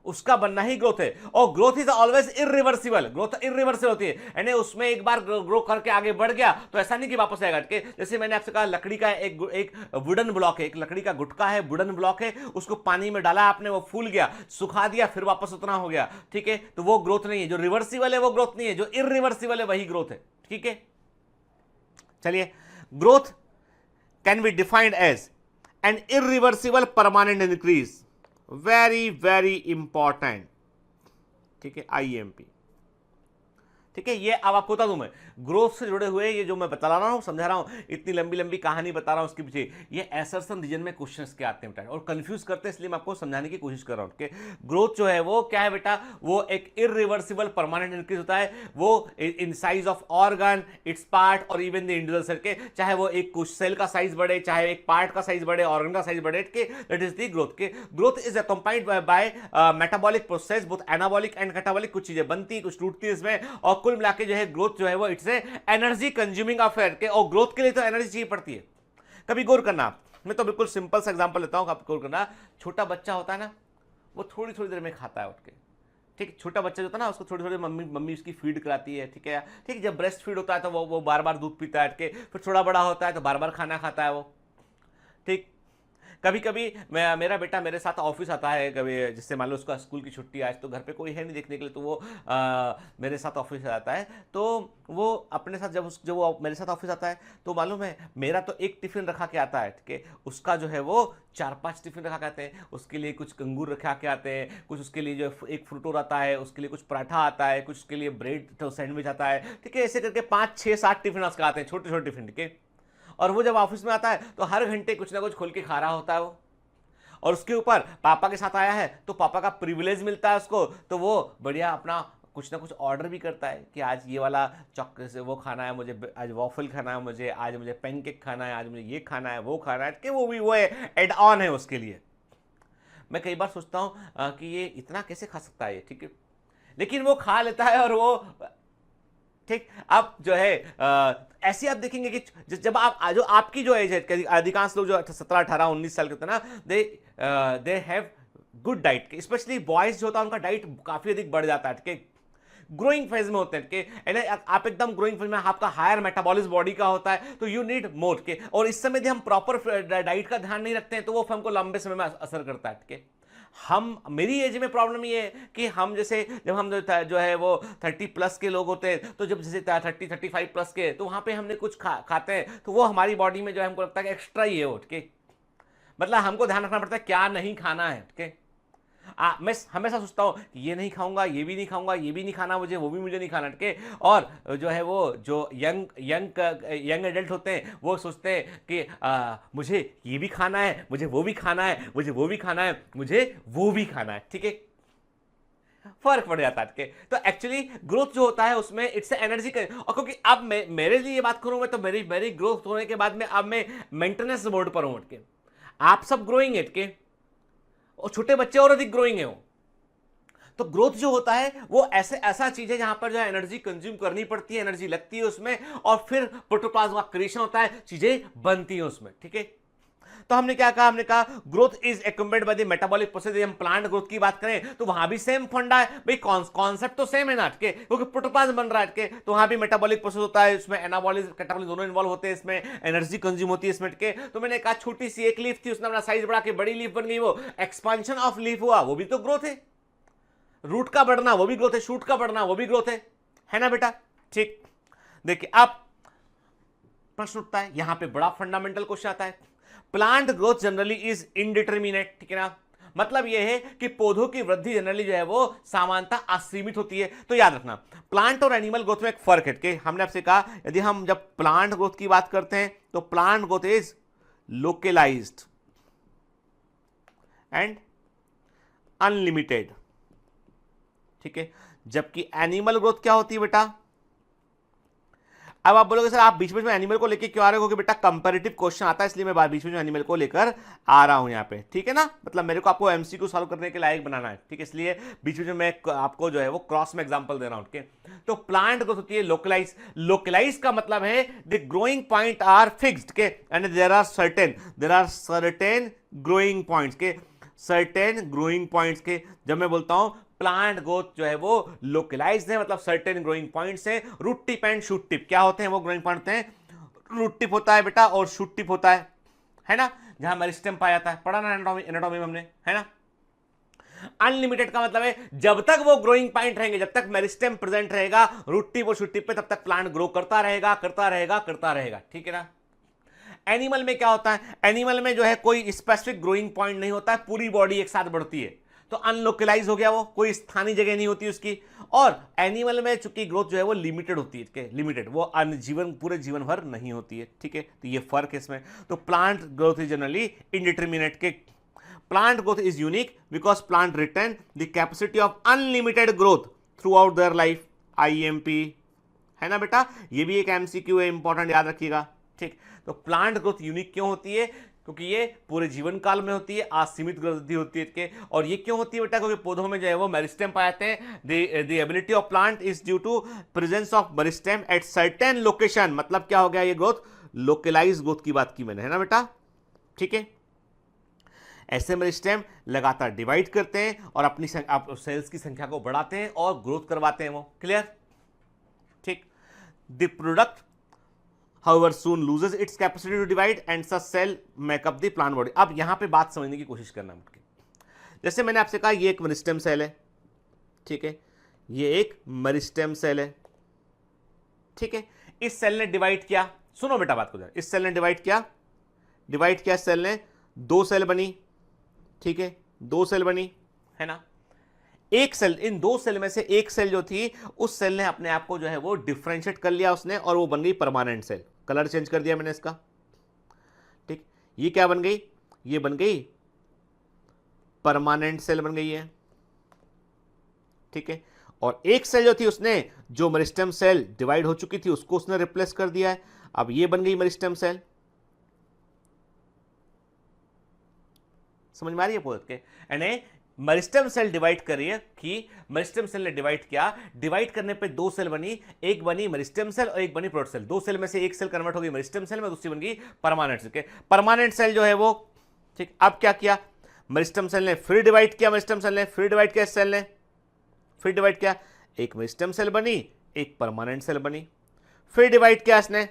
B: उसका बनना ही ग्रोथ है। और growth is always irreversible, growth irreversible होती है, यानी उसमें एक बार ग्रो करके आगे बढ़ गया तो ऐसा नहीं कि वापस आएगा, ठीक है। जैसे मैंने आपसे कहा लकड़ी का एक वुडन ब्लॉक है, एक लकड़ी का गुटका है, वुडन ब्लॉक है, उसको पानी में डाला आपने, वो फूल गया, सुखा दिया, फिर वापस उतना हो गया, ठीक है। तो वो ग्रोथ नहीं है, जो रिवर्सिबल है वो ग्रोथ नहीं है, जो इरिवर्सिबल है वही ग्रोथ है, ठीक है। चलिए, growth can be defined as an irreversible permanent increase, very very important, ठीक है, IMP, ठीक है। ये अब आपको बता दूं मैं, ग्रोथ से जुड़े हुए ये जो मैं बता रहा हूं, समझा रहा हूं, इतनी लंबी लंबी कहानी बता रहा हूं, उसके पीछे ये एसर्शन रीजन में क्वेश्चंस के आते हैं बेटा, और कंफ्यूज करते हैं, इसलिए मैं आपको समझाने की कोशिश कर रहा हूं कि ग्रोथ जो है वो क्या है बेटा, वो एक इरिवर्सिबल परमानेंट इंक्रीज होता है, वो in size of organ, it's part और इवन द इंडिविजुअल सेल के, चाहे वो एक कुछ सेल का साइज बढ़े, चाहे एक पार्ट का साइज बढ़े, ऑर्गन का साइज बढ़े, के दैट इज द ग्रोथ के। Growth is accompanied by metabolic process, both anabolic and catabolic, कुछ चीजें बनती कुछ टूटती इसमें, और कुल मिला के जो है ग्रोथ जो है वो इट्स एनर्जी कंज्यूमिंग अफेयर के, और ग्रोथ के लिए तो एनर्जी चाहिए पड़ती है। कभी गौर करना, मैं तो बिल्कुल सिंपल सा एग्जांपल लेता हूं, आप गौर करना, छोटा बच्चा होता है ना, वो थोड़ी थोड़ी देर में खाता है उठ के, ठीक, छोटा बच्चा जो होता है ना, उसको थोड़ी थोड़ी मम्मी उसकी फीड कराती है, ठीक है, ठीक। जब ब्रेस्ट फीड होता है तो वो बार बार दूध पीता है, फिर थोड़ा बड़ा होता है तो बार बार खाना खाता है वो, ठीक। कभी कभी मेरा बेटा मेरे साथ ऑफिस आता है, कभी जिससे मान लो उसका स्कूल की छुट्टी, आज तो घर पे कोई है नहीं देखने के लिए, तो वो मेरे साथ ऑफिस आता है, तो वो अपने साथ जब वो मेरे साथ ऑफिस आता है तो मालूम है मेरा तो एक टिफिन रखा के आता है, ठीक है, उसका जो है वो 4-5 टिफिन रखा के आते हैं, उसके लिए कुछ अंगूर रखा के आते हैं, कुछ उसके लिए जो एक फ्रूटोर आता है, उसके लिए कुछ पराठा आता है, कुछ उसके लिए ब्रेड तो सैंडविच आता है, ठीक है। ऐसे करके 5-6-7 टिफिन उसका आते हैं, छोटे छोटे टिफिन, ठीक है। और वो जब ऑफिस में आता है तो हर घंटे कुछ ना कुछ खोल के खा रहा होता है वो, और उसके ऊपर पापा के साथ आया है तो पापा का प्रिविलेज मिलता है उसको, तो वो बढ़िया अपना कुछ ना कुछ ऑर्डर भी करता है कि आज ये वाला चॉकलेट से वो खाना है मुझे, आज वॉफल खाना है मुझे, आज मुझे पैनकेक खाना है, आज मुझे ये खाना है वो खाना है, कि वो एड ऑन है उसके लिए। मैं कई बार सोचता हूँ कि ये इतना कैसे खा सकता है ये, ठीक है, लेकिन वो खा लेता है, और वो ठीक। अब जो है ऐसे आप देखेंगे कि जब आप जो आपकी जो एज है, अधिकांश लोग जो 17, 18, 19 साल के होते हैं ना, they have good diet, specially boys जो होता है उनका डाइट काफी अधिक बढ़ जाता है, ठीक है, ग्रोइंग फेज में होते हैं कि आप एकदम ग्रोइंग फेज में, आपका हायर मेटाबॉलिज्म बॉडी का होता है, तो यू नीड मोर के, और इस समय यदि हम प्रॉपर डाइट का ध्यान नहीं रखते हैं तो वो हमको लंबे समय में असर करता है, ठीक है। मेरी एज में प्रॉब्लम ये है कि हम जैसे जब हम जो है वो 30 प्लस के लोग होते हैं, तो जब जैसे 35 प्लस के, तो वहां पे हमने कुछ खाते हैं तो वो हमारी बॉडी में जो है हमको लगता है कि एक्स्ट्रा ही है वो, ठीक है। मतलब हमको ध्यान रखना पड़ता है क्या नहीं खाना है, ठीक है। मैं हमेशा सोचता हूँ कि ये नहीं खाऊंगा, ये भी नहीं खाऊंगा, ये भी नहीं खाना मुझे, वो भी मुझे नहीं खाना, ठीक है। और जो है वो जो यंग एडल्ट होते हैं वो सोचते हैं कि मुझे ये भी खाना है, मुझे वो भी खाना है, मुझे वो भी खाना है, मुझे वो भी खाना है, ठीक है। फर्क पड़ जाता है, ठीक है। तो एक्चुअली ग्रोथ जो होता है उसमें इट्स एनर्जी का, और क्योंकि अब मेरे लिए बात करूं मैं, तो मेरी ग्रोथ होने के बाद में अब मैं मेंटेनेंस मोड पर हूं, ठीक है। आप सब ग्रोइंग है, ठीक है, और छोटे बच्चे और अधिक ग्रोइंग है वो। तो ग्रोथ जो होता है वो ऐसा चीज है जहां पर जो है एनर्जी कंज्यूम करनी पड़ती है, एनर्जी लगती है उसमें, और फिर प्रोटोप्लाज्म का क्रिएशन होता है, चीजें बनती हैं उसमें, ठीक है। तो हमने क्या कहा, हमने कहा growth is accompanied by the metabolic process. हम प्लांट ग्रोथ की बात करें तो वहां भी सेम फंडा है भाई, कॉन्सेप्ट तो सेम है ना, ठीक है, क्योंकि प्रोटोप्लाज्म बन रहा है, ठीक है। तो वहां भी मेटाबॉलिक प्रोसेस होता है, इसमें एनाबॉलिज्म कैटाबॉलिज्म दोनों इन्वॉल्व होते हैं, इसमें एनर्जी कंज्यूम होती है इसमें, ठीक है। तो मैंने कहा छोटी सी एक लीफ थी, उसने अपना साइज बढ़ा के बड़ी लीफ बन गई, वो एक्सपांशन ऑफ लीफ हुआ, वो भी तो ग्रोथ है। रूट का बढ़ना वो भी ग्रोथ है, शूट का बढ़ना वो भी ग्रोथ है ना बेटा, ठीक। देखिए अब प्रश्न उठता है, यहां पे बड़ा फंडामेंटल क्वेश्चन आता है, plant growth generally is indeterminate, ठीक है ना। मतलब यह है कि पौधों की वृद्धि जनरली जो है वो सामान्यता असीमित होती है। तो याद रखना प्लांट और एनिमल ग्रोथ में एक फर्क है, कि हमने आपसे कहा यदि हम जब प्लांट ग्रोथ की बात करते हैं तो plant growth is localised and unlimited, ठीक है। जबकि एनिमल ग्रोथ क्या होती है बेटा, अब आप बोलोगे सर आप बीच बीच में एनिमल को लेकर क्यों आ रहे हो, क्योंकि बेटा कंपैरेटिव क्वेश्चन आता है, इसलिए मैं बीच बीच में एनिमल को लेकर आ रहा हूं यहां पे, ठीक है ना। मतलब मेरे को आपको एमसीक्यू सॉल्व करने के लायक बनाना है, ठीक है, इसलिए बीच बीच में मैं आपको जो है वो क्रॉस में एग्जांपल दे रहा हूं, ठीक है। तो प्लांट ग्रोथ होती है लोकलाइज का मतलब है the growing point are fixed, के and there are certain growing points, के सर्टेन ग्रोइंग पॉइंट्स के। जब मैं बोलता हूं प्लांट ग्रोथ जो है वो लोकलाइज्ड है, मतलब सर्टेन ग्रोइंग पॉइंट्स है। Root tip and shoot tip क्या होते हैं, वो ग्रोइंग पॉइंट होते हैं, रूट टिप होता है बेटा और शूट टिप होता है ना, जहां मेरिस्टेम पाया जाता है, पढ़ा ना एनाटॉमी में हमने, है ना। अनलिमिटेड का मतलब है जब तक वो ग्रोइंग पॉइंट रहेंगे, जब तक मेरिस्टेम प्रेजेंट रहेगा रूट टिप और शूट टिप पे, तब तक प्लांट ग्रो करता रहेगा, ठीक है ना। एनिमल में क्या होता है, एनिमल में जो है कोई स्पेसिफिक ग्रोइंग पॉइंट नहीं होता है, पूरी बॉडी एक साथ बढ़ती है, तो अनलोकलाइज हो गया, वो कोई स्थानीय जगह नहीं होती उसकी। और एनिमल में चूंकि ग्रोथ जो है वो लिमिटेड होती है, लिमिटेड, वो जीवन पूरे जीवन भर नहीं होती है, ठीक है। तो ये फर्क है इसमें। तो plant growth is generally indeterminate, के plant growth is unique because plant retain the capacity of unlimited growth throughout their life, IMP है ना बेटा, ये भी एक MCQ है, इंपॉर्टेंट, याद रखिएगा, ठीक। तो प्लांट ग्रोथ यूनिक क्यों होती है, क्योंकि ये पूरे जीवन काल में होती है, असीमित वृद्धि होती है के। और ये क्यों होती है बेटा, क्योंकि पौधों में जो है वो मेरिस्टेम पाए जाते हैं। The ability of plant is due to presence of meristem at certain location. मतलब क्या हो गया, ये ग्रोथ लोकलाइज ग्रोथ की बात की मैंने, है ना बेटा, ठीक है। ऐसे मेरिस्टेम लगातार डिवाइड करते हैं और अपनी सेल्स की संख्या को बढ़ाते हैं और ग्रोथ करवाते हैं वो, क्लियर, ठीक। The product however soon loses its capacity to divide and such cell make up the plant body। अब यहां पे बात समझने की कोशिश करना है। जैसे मैंने आपसे कहा ये एक मेरिस्टेम सेल है, ठीक है, ये एक मेरिस्टेम सेल है, ठीक है। इस सेल ने डिवाइड किया, सुनो बेटा बात को जरा, इस सेल ने डिवाइड किया इस सेल ने, दो सेल बनी, ठीक है, दो सेल बनी, है ना। एक सेल, इन दो सेल में से एक सेल जो थी उस सेल ने अपने आप को जो है वो डिफरेंशिएट कर लिया उसने, और वो बन गई परमानेंट सेल। कलर चेंज कर दिया मैंने इसका, ठीक। ये क्या बन गई, ये बन गई परमानेंट सेल बन गई है, ठीक है। और एक सेल जो थी उसने, जो मेरिस्टेम सेल डिवाइड हो चुकी थी उसको उसने रिप्लेस कर दिया है, अब ये बन गई मेरिस्टेम सेल। समझ में आ रही है पॉइंट के, यानी मेरिस्टेम सेल डिवाइड कर रही है कि मेरिस्टेम सेल ने डिवाइड किया, डिवाइड करने पे दो सेल बनी, एक बनी मेरिस्टेम सेल और एक बनी प्रोट सेल। दो सेल में से एक सेल कन्वर्ट हो गई मेरिस्टेम सेल में, दूसरी बन गई परमानेंट सेल। परमानेंट सेल जो है वो, ठीक। अब क्या किया, मेरिस्टेम सेल ने फिर डिवाइड किया, मेरिस्टेम सेल ने फिर डिवाइड किया, सेल ने फिर डिवाइड किया, एक मेरिस्टेम सेल बनी, एक परमानेंट सेल बनी, फिर डिवाइड किया इसने,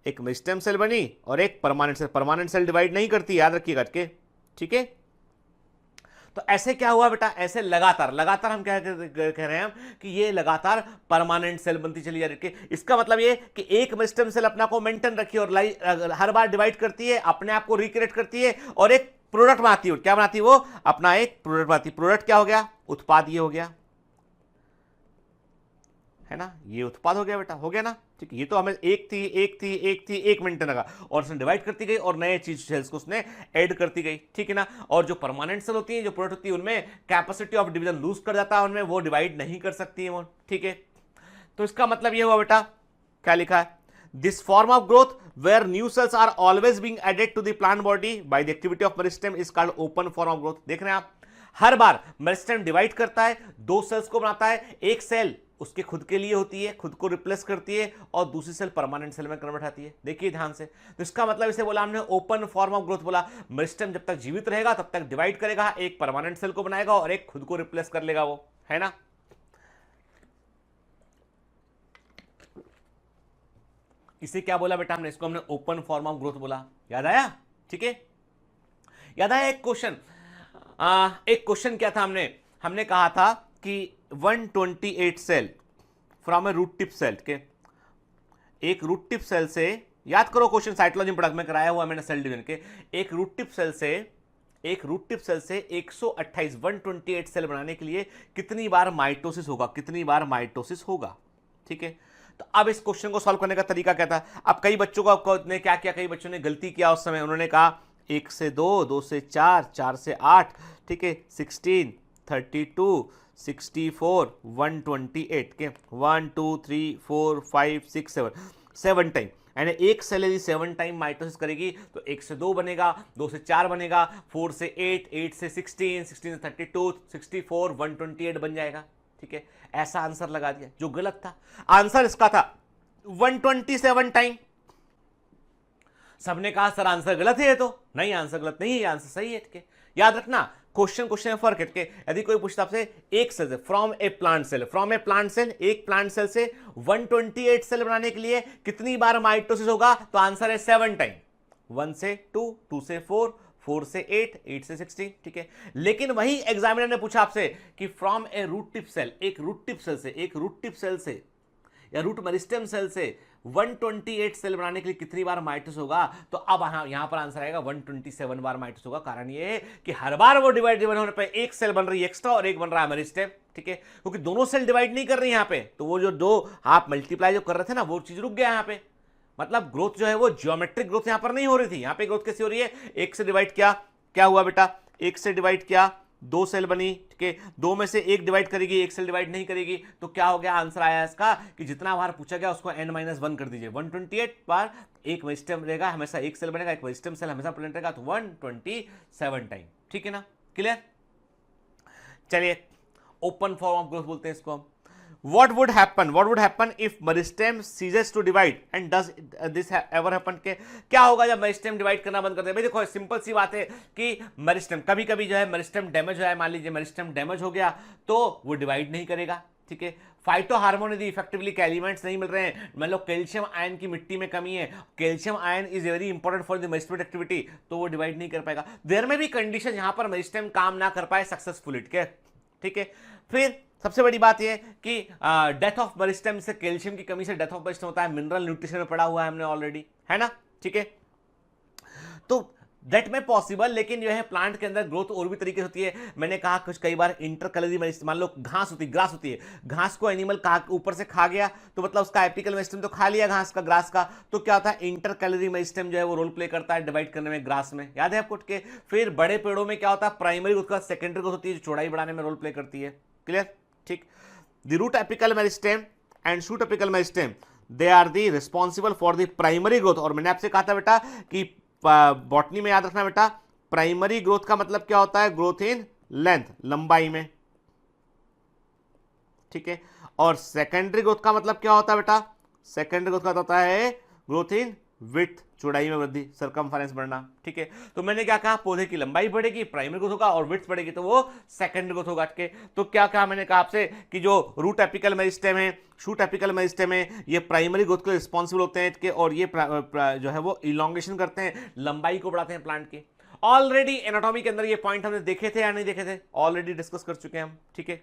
B: एक मेरिस्टेम सेल बनी और एक permanent cell. Permanent cell divide नहीं करती, याद रखिएगा, ठीक है। तो ऐसे क्या हुआ बेटा, ऐसे लगातार लगातार हम क्या कह रहे हैं हम कि ये लगातार परमानेंट सेल बनती चली जा रही है। इसका मतलब ये कि एक मेरिस्टेम सेल अपना को मेंटेन रखी और हर बार डिवाइड करती है, अपने आप को रिक्रिएट करती है और एक प्रोडक्ट बनाती है। क्या बनाती है वो? अपना एक प्रोडक्ट बनाती है। प्रोडक्ट क्या हो गया? उत्पाद। ये हो गया है ना, ये उत्पाद हो गया बेटा, हो गया ना, ठीक है। ये तो हमें एक मेंटेन लगा और उसने डिवाइड करती गई और नए चीज सेल्स को उसने ऐड करती गई, ठीक है ना। और जो परमानेंट सेल होती है, जो प्रोडक्ट होती है, उनमें कैपेसिटी ऑफ डिवीजन लूज कर जाता है, उनमें वो डिवाइड नहीं कर सकती है वो, ठीक है। तो इसका मतलब ये हुआ बेटा, क्या लिखा है, this form of growth where new cells are always being added to the plant body by the activity of meristem is called open form of growth. देख रहे हैं आप, हर बार मेरिस्टेम डिवाइड करता है, दो सेल्स को बनाता है, एक सेल उसके खुद के लिए होती है, खुद को रिप्लेस करती है और दूसरी सेल परमानेंट सेल में कन्वर्ट आती है। देखिए ध्यान से, तो इसका मतलब इसे बोला हमने ओपन फॉर्म ऑफ ग्रोथ बोला। मेरिस्टेम जब तक जीवित रहेगा तब तक डिवाइड करेगा, एक परमानेंट सेल को बनाएगा और एक खुद को रिप्लेस कर लेगा, वो है ना। इसे क्या बोला बेटा हमने? इसको हमने ओपन फॉर्म ऑफ ग्रोथ बोला। याद आया? ठीक है, याद आया। एक क्वेश्चन क्या था, हमने कहा था कि 128 cell from a root tip cell के, एक रूट टिप सेल से, याद करो क्वेश्चन साइटोलॉजी प्रोडक्ट में कराया हुआ मैंने सेल डिवीजन के, एक रूट टिप सेल से 128 सेल बनाने के लिए कितनी बार माइटोसिस होगा, ठीक है। तो अब इस क्वेश्चन को सॉल्व करने का तरीका क्या था? अब कई बच्चों ने क्या किया, कई बच्चों ने गलती किया उस समय। उन्होंने कहा 1 से 2, 2 से 4, 4 से 8, ठीक है, 16, 32, 64, 128 के 1 2 3 4 5 6 7 टाइम, यानी एक सेल यदि 7 टाइम माइटोसिस करेगी तो 1 से 2 बनेगा, 2 से 4 बनेगा, 4 से 8, 8 से 16, 16 से 32, 64, 128 बन जाएगा, ठीक है। ऐसा आंसर लगा दिया जो गलत था। आंसर इसका था 127 टाइम। सबने कहा सर आंसर गलत है, ये तो नहीं, आंसर गलत नहीं है, आंसर सही है, ठीक है। याद रखना क्वेश्चन में फर्क है, ठीक है। यदि कोई पूछता आपसे एक सेल से, फ्रॉम ए प्लांट सेल, एक प्लांट सेल से 128 सेल बनाने के लिए कितनी बार माइटोसिस होगा, तो आंसर है 7 टाइम। 1 से 2, 2 से 4, 4 से 8, 8 से 16, ठीक है। लेकिन वही एग्जामिनर ने पूछा आपसे कि from a root tip cell, एक रूट टिप सेल से या रूट मेरिस्टेम सेल से 128 सेल बनाने के लिए कितनी बार माइटोसिस होगा, तो अब यहां पर आंसर आएगा 127 बार माइटोसिस होगा। कारण ये है कि हर बार वो डिवाइड होने पर एक सेल बन रही है एक्स्ट्रा और एक बन रहा है मेरिस्टेम, ठीक है। क्योंकि दोनों सेल डिवाइड नहीं कर रही यहां पे, तो वो जो दो आप मल्टीप्लाई जो कर रहे थे ना, वो चीज रुक गया यहां पे। मतलब ग्रोथ जो है वो जियोमेट्रिक ग्रोथ यहां पर नहीं हो रही थी। यहां पे ग्रोथ कैसी हो रही है? एक से डिवाइड किया, क्या हुआ बेटा? एक से डिवाइड किया, 2 सेल बनी, ठीक है। 2 में से एक डिवाइड करेगी, एक सेल डिवाइड नहीं करेगी, तो क्या हो गया? आंसर आया इसका कि जितना बार पूछा गया उसको n-1 कर दीजिए। 128 बार एक मेरिस्टेम रहेगा, हमेशा एक सेल बनेगा, एक मेरिस्टेम सेल हमेशा प्रेजेंट रहेगा, तो 127 टाइम, ठीक है ना। क्लियर? चलिए, ओपन फॉर्म ऑफ ग्रोथ बोलते हैं इसको हम। What would happen if meristem ceases to divide and does this ever happen? के क्या होगा जब मेरिस्टेम डिवाइड करना बंद कर दे? भाई देखो सिंपल सी बात है कि मेरिस्टेम कभी कभी जो है मेरिस्टेम डैमेज हो जाए, मान लीजिए मेरिस्टेम डैमेज हो गया तो वो डिवाइड नहीं करेगा, ठीक है। फाइटो हार्मोन यदि इफेक्टिवली के एलिमेंट्स नहीं मिल रहे हैं, मान लो कैल्शियम आयन की मिट्टी में कमी है, calcium ion is very important for the meristematic activity, तो वो डिवाइड नहीं कर पाएगा। देयर में भी कंडीशन जहां पर मेरिस्टेम काम ना कर पाए सक्सेसफुली, ठीक है। फिर सबसे बड़ी बात यह कि डेथ ऑफ मेरिस्टेम से, कैल्शियम की कमी से डेथ ऑफ मेरिस्टेम होता है, मिनरल न्यूट्रिशन में पढ़ा हुआ है हमने ऑलरेडी, है ना, ठीक है। तो दैट में पॉसिबल, लेकिन जो है प्लांट के अंदर ग्रोथ और भी तरीके से होती है। मैंने कहा कुछ कई बार इंटरकलरी मेरिस्टेम, मान लो घास होती है, ग्रास होती है, घास को एनिमल ऊपर से खा गया तो मतलब उसका एपिकल मेरिस्टेम तो खा लिया घास का, ग्रास का, तो क्या होता है? इंटरकलरी मेरिस्टेम जो है वो रोल प्ले करता है डिवाइड करने में ग्रास में, याद है आपको के। फिर बड़े पेड़ों में क्या होता है? प्राइमरी ग्रोथ का सेकेंडरी ग्रोथ होती है जो चौड़ाई बढ़ाने में रोल प्ले करती है। क्लियर? ठीक। The root apical meristem and shoot apical meristem, they are the responsible for the primary growth. और मैंने आपसे कहा था बेटा कि बॉटनी में याद रखना बेटा, प्राइमरी ग्रोथ का मतलब क्या होता है? ग्रोथ इन लेंथ, लंबाई में, ठीक है। और सेकेंडरी ग्रोथ का मतलब क्या होता है बेटा? सेकेंडरी ग्रोथ का होता है ग्रोथ इन विड्थ, चौड़ाई में वृद्धि, सरकमफेरेंस बढ़ना, ठीक है। तो मैंने क्या कहा? पौधे की लंबाई बढ़ेगी, प्राइमरी ग्रोथ होगा, और विड्थ बढ़ेगी तो वो सेकेंडरी ग्रोथ होगा, ठीक है। तो क्या कहा मैंने? कहा आपसे कि जो रूट एपिकल मेरिस्टेम है, शूट एपिकल मेरिस्टेम है, ये प्राइमरी ग्रोथ के रिस्पॉन्सिबल होते हैं, और ये जो है वो इलॉन्गेशन करते हैं, लंबाई को बढ़ाते हैं प्लांट के। ऑलरेडी एनाटॉमी के अंदर ये पॉइंट हमने देखे थे या नहीं देखे थे, ऑलरेडी डिस्कस कर चुके हैं हम, ठीक है।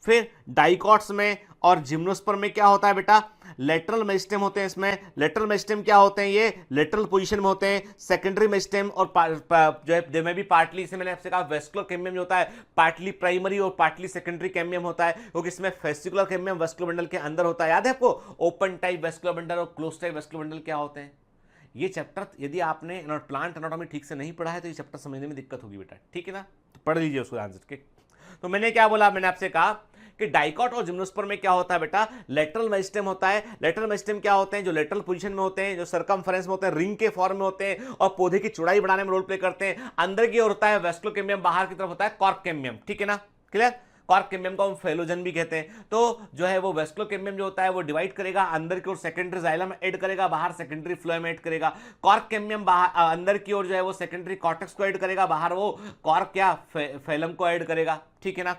B: फिर डाइकॉट्स में और जिम्नोस्पर्म में क्या होता है बेटा, लेटरल मेरिस्टेम होते हैं। इसमें लेटरल मेरिस्टेम क्या होते हैं, ये लेटरल पोजीशन में होते हैं। सेकेंडरी मेरिस्टेम और जो है में भी पार्टली, इसे मैंने आपसे कहा वेस्कुलर कैम्बियम जो होता है पार्टली प्राइमरी और पार्टली सेकेंडरी कैम्बियम होता है, क्योंकि इसमें फेस्टिकुलर कैम्बियम वेस्कुलर बंडल के अंदर होता है। याद है आपको ओपन टाइप वेस्कुलर बंडल और क्लोज टाइप वेस्कुलर बंडल क्या होते हैं। ये चैप्टर यदि आपने प्लांट एनाटॉमी ठीक से नहीं पढ़ा है तो ये चैप्टर समझने में दिक्कत होगी बेटा, ठीक है ना, तो पढ़ लीजिए उसको आंसर के। तो मैंने क्या बोला, मैंने आपसे कहा कि डाइकॉट और जिम्नोस्पर्म में क्या होता है बेटा, लेटरल मेरिस्टेम होता है। लेटरल मेरिस्टेम क्या होते हैं, जो लेटरल पोजीशन में होते हैं, जो सर्कमफेरेंस में होते हैं, रिंग के फॉर्म में होते हैं और पौधे की चौड़ाई बढ़ाने में रोल प्ले करते हैं। अंदर की ओर होता है वेस्कुलर कैम्बियम, बाहर की तरफ होता है कॉर्क कैम्बियम, ठीक है ना, क्लियर। कॉर्क कैम्बियम को हम फेलोजन भी कहते हैं। तो जो है वो वेस्कुलर कैम्बियम जो होता है वो डिवाइड करेगा, अंदर की ओर सेकेंडरी जाइलम ऐड करेगा, बाहर सेकेंडरी फ्लोएम ऐड करेगा। कॉर्क कैम्बियम बाहर अंदर की ओर जो है वो सेकेंडरी कॉर्टेक्स को ऐड करेगा, बाहर वो कॉर्क क्या फेलम को ऐड करेगा, ठीक है ना।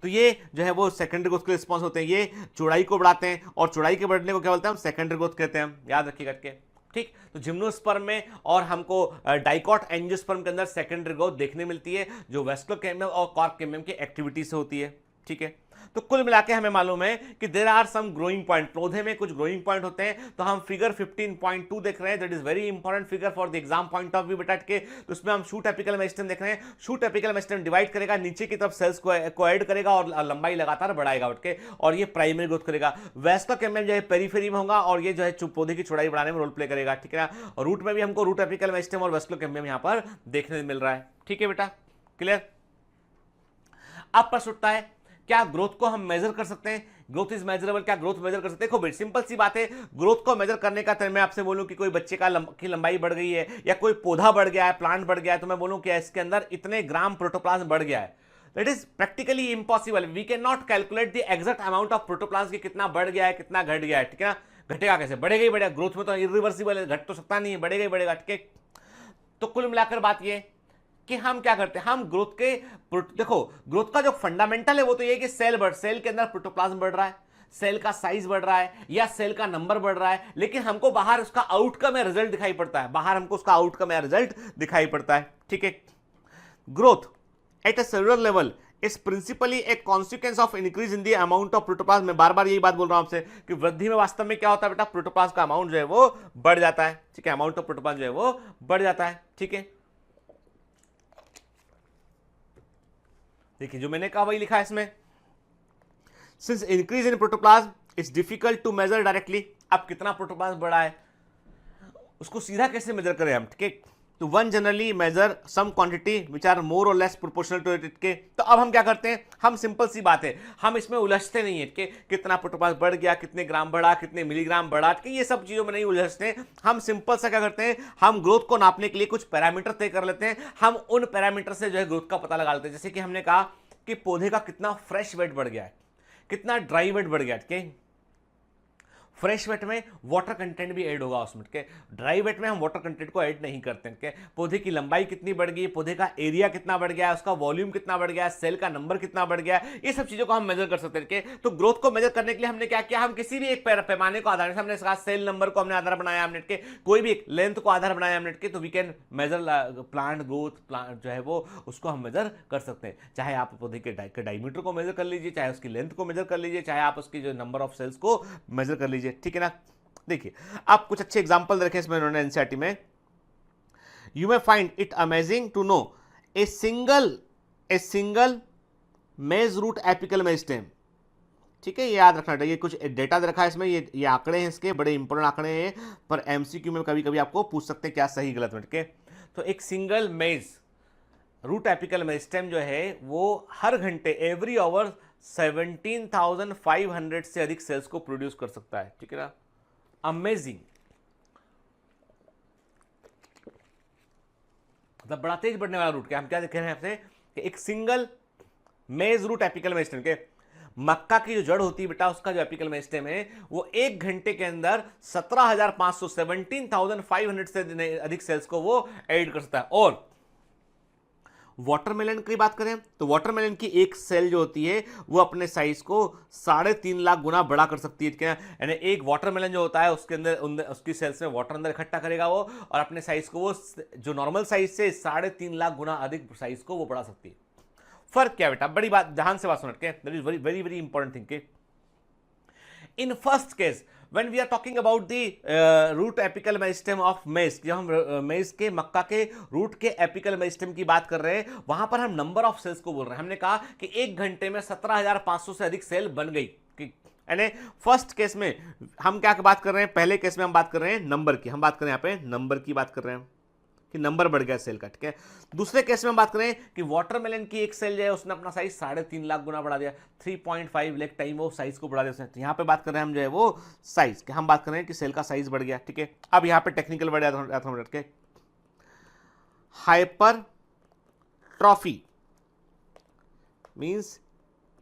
B: तो ये जो है वो सेकेंडरी ग्रोथ के रिस्पॉन्स होते हैं, ये चौड़ाई को बढ़ाते हैं और चौड़ाई के बढ़ने को क्या बोलते हैं हम, सेकेंडरी ग्रोथ कहते हैं हम, याद रखिए करके, ठीक। तो जिम्नोस्पर्म में और हमको डाइकॉट एंजियोस्पर्म के अंदर सेकेंडरी ग्रोथ देखने मिलती है, जो वेस्कुलर कैम्बियम और कॉर्क कैम्बियम की एक्टिविटी से होती है, ठीक है। तो कुल मिला के हमें मालूम है कि there are some growing point, पौधे में कुछ ग्रोइंग पॉइंट होते हैं। तो हम फिगर 15.2 देख रहे हैं, that is very important figure for the exam point of view बेटा के। तो उसमें हम शूट एपिकल मेरिस्टेम देख रहे हैं। शूट एपिकल मेरिस्टेम डिवाइड करेगा, नीचे की तरफ सेल्स को ऐड करेगा और लंबाई लगातार बढ़ाएगा उठ के, और ये प्राइमरी ग्रोथ करेगा। वेस्कुलर कैम्बियम जो है पेरिफेरी में होगा और ये जो है पौधे की चौड़ाई बढ़ाने में रोल प्ले करेगा, ठीक है ना। और रूट में भी हमको रूट एपिकल मेरिस्टेम और वेस्कुलर कैम्बियम यहां पर देखने मिल रहा है, ठीक है बेटा, क्लियर। अब प्रश्न उठता है क्या ग्रोथ को हम मेजर कर सकते हैं, ग्रोथ इज मेजरेबल, क्या ग्रोथ मेजर कर सकते हैं। देखो सिंपल सी बात है, ग्रोथ को मेजर करने का मैं आपसे बोलूं कि कोई बच्चे की लंबाई बढ़ गई है या कोई पौधा बढ़ गया है, प्लांट बढ़ गया है, तो मैं बोलूं कि इसके अंदर इतने ग्राम प्रोटोप्लाज्म बढ़ गया है, that is practically impossible. We can not calculate the exact amount of protoplasm की कितना बढ़ गया है कितना घट गया है, ठीक है ना। घटेगा कैसे, बढ़ेगा ही बढ़ेगा, ग्रोथ में तो इरिवर्सिबल है, घट तो सकता नहीं है, बढ़ेगा ही बढ़ेगा, ठीक है। तो कुल मिलाकर बात यह कि हम क्या करते हैं, हम ग्रोथ के, देखो ग्रोथ का जो फंडामेंटल है वो तो ये कि सेल के अंदर प्रोटोप्लाज्म बढ़ रहा है, सेल का साइज बढ़ रहा है या सेल का नंबर बढ़ रहा है, लेकिन हमको बाहर उसका आउटकम या रिजल्ट दिखाई पड़ता है, बाहर हमको उसका आउटकम या रिजल्ट दिखाई पड़ता है, ठीक है। Growth at a cellular level is principally A consequence of increase in the amount of protoplasm. मैं बार बार यही बात बोल रहा हूं आपसे कि वृद्धि में वास्तव में क्या होता है बेटा, प्रोटोप्लाज्म का अमाउंट जो है वो बढ़ जाता है, ठीक है, अमाउंट ऑफ प्रोटोप्लाज्म जो है वो बढ़ जाता है, ठीक है। देखिए जो मैंने कहा वही लिखा है इसमें, since increase in protoplasm it's difficult to measure directly. अब कितना प्रोटोप्लाज्म बढ़ा है उसको सीधा कैसे मेजर करें हम, ठीक है। तो one generally measure some quantity which are more और लेस प्रोपोर्शनल टू इट के। तो अब हम क्या करते हैं, हम सिंपल सी बात है, हम इसमें उलझते नहीं है कि कितना प्रोटोप्लाज्म बढ़ गया, कितने ग्राम बढ़ा, कितने मिलीग्राम बढ़ा, कि ये सब चीजों में नहीं उलझते। हम सिंपल सा क्या करते हैं, हम ग्रोथ को नापने के लिए कुछ पैरामीटर तय कर लेते हैं, हम उन पैरामीटर से जो है ग्रोथ का पता लगा लेते हैं। जैसे कि हमने कहा कि पौधे का कितना फ्रेश वेट बढ़ गया है, कितना ड्राई वेट बढ़ गया, ठीक है। फ्रेश वेट में वाटर कंटेंट भी ऐड होगा उसमें, के ड्राई वेट में हम वाटर कंटेंट को ऐड नहीं करते हैं। पौधे की लंबाई कितनी बढ़ गई, पौधे का एरिया कितना बढ़ गया, उसका वॉल्यूम कितना बढ़ गया, सेल का नंबर कितना बढ़ गया, ये सब चीजों को हम मेजर कर सकते हैं। तो ग्रोथ को मेजर करने के लिए हमने क्या किया, हम किसी भी एक पैमाने को आधार, हमने कहा सेल नंबर को हमने आधार बनाया हमने के, कोई भी एक लेंथ को आधार बनाया हमने के, तो we can measure plant growth, plant जो है वो उसको हम मेजर कर सकते हैं। चाहे आप पौधे के डायमीटर को मेजर कर लीजिए, चाहे उसकी लेंथ को मेजर कर लीजिए, चाहे आप उसकी जो नंबर ऑफ सेल्स को मेजर कर लीजिए, ठीक है ना। देखिए आप कुछ अच्छे एग्जांपल रखे इसमें उन्होंने एनसीईआरटी में। You may find it amazing to know a single maize root apical meristem, ठीक है, ये याद रखना चाहिए। कुछ डेटा दे रखा है इसमें, ये आंकड़े हैं, इसके बड़े इंपॉर्टेंट आंकड़े हैं, पर एमसीक्यू में कभी कभी आपको पूछ सकते हैं क्या सही गलत में, ठीक है। तो एक single maize root apical meristem जो है वो हर घंटे एवरी आवर 17,500 से अधिक सेल्स को प्रोड्यूस कर सकता है, ठीक है ना। अमेजिंग, मतलब बड़ा तेज बढ़ने वाला रूट। क्या हम क्या देख रहे हैं आपसे कि एक single maize root apical meristem के, मक्का की जो जड़ होती है बेटा उसका जो एपिकल मेरिस्टेम है वो एक घंटे के अंदर 17,500 से अधिक सेल्स को वो ऐड कर सकता है। और वाटरमेलन की बात करें तो वाटरमेलन की एक सेल जो होती है वो अपने साइज को 3.5 लाख गुना बड़ा कर सकती है, ठीक है। यानी एक वाटरमेलन जो होता है उसके अंदर उसकी सेल्स में वाटर अंदर इकट्ठा करेगा वो, और अपने साइज को वो जो नॉर्मल साइज से 3.5 लाख गुना अधिक साइज को वो बढ़ा सकती है। फर्क क्या बेटा, बड़ी बात, ध्यान से बात सुन के, that is very very very important thing के in first case when we are talking about the root apical meristem of maize, जब हम मेज के मक्का के रूट के एपिकल मेरिस्टेम की बात कर रहे हैं वहां पर हम नंबर ऑफ सेल्स को बोल रहे हैं। हमने कहा कि एक घंटे में 17,500 से अधिक सेल बन गई, यानी फर्स्ट केस में हम क्या बात कर रहे हैं, पहले केस में हम बात कर रहे हैं नंबर की, हम बात कर रहे हैं यहाँ पे नंबर की बात कर रहे हैं कि नंबर बढ़ गया सेल का, ठीक है। दूसरे केस में हम बात करें कि वाटरमेलन की एक सेल जो है उसने अपना साइज 3.5 लाख गुना बढ़ा दिया, 3.5 लाख टाइम वो साइज को बढ़ा दिया उसने। तो यहाँ पे बात कर रहे हैं हम जो है वो साइज के, हम बात कर रहे हैं कि सेल का साइज बढ़ गया, ठीक है। अब यहाँ पे टेक्निकल वर्ड आता हूँ के hyper trophy means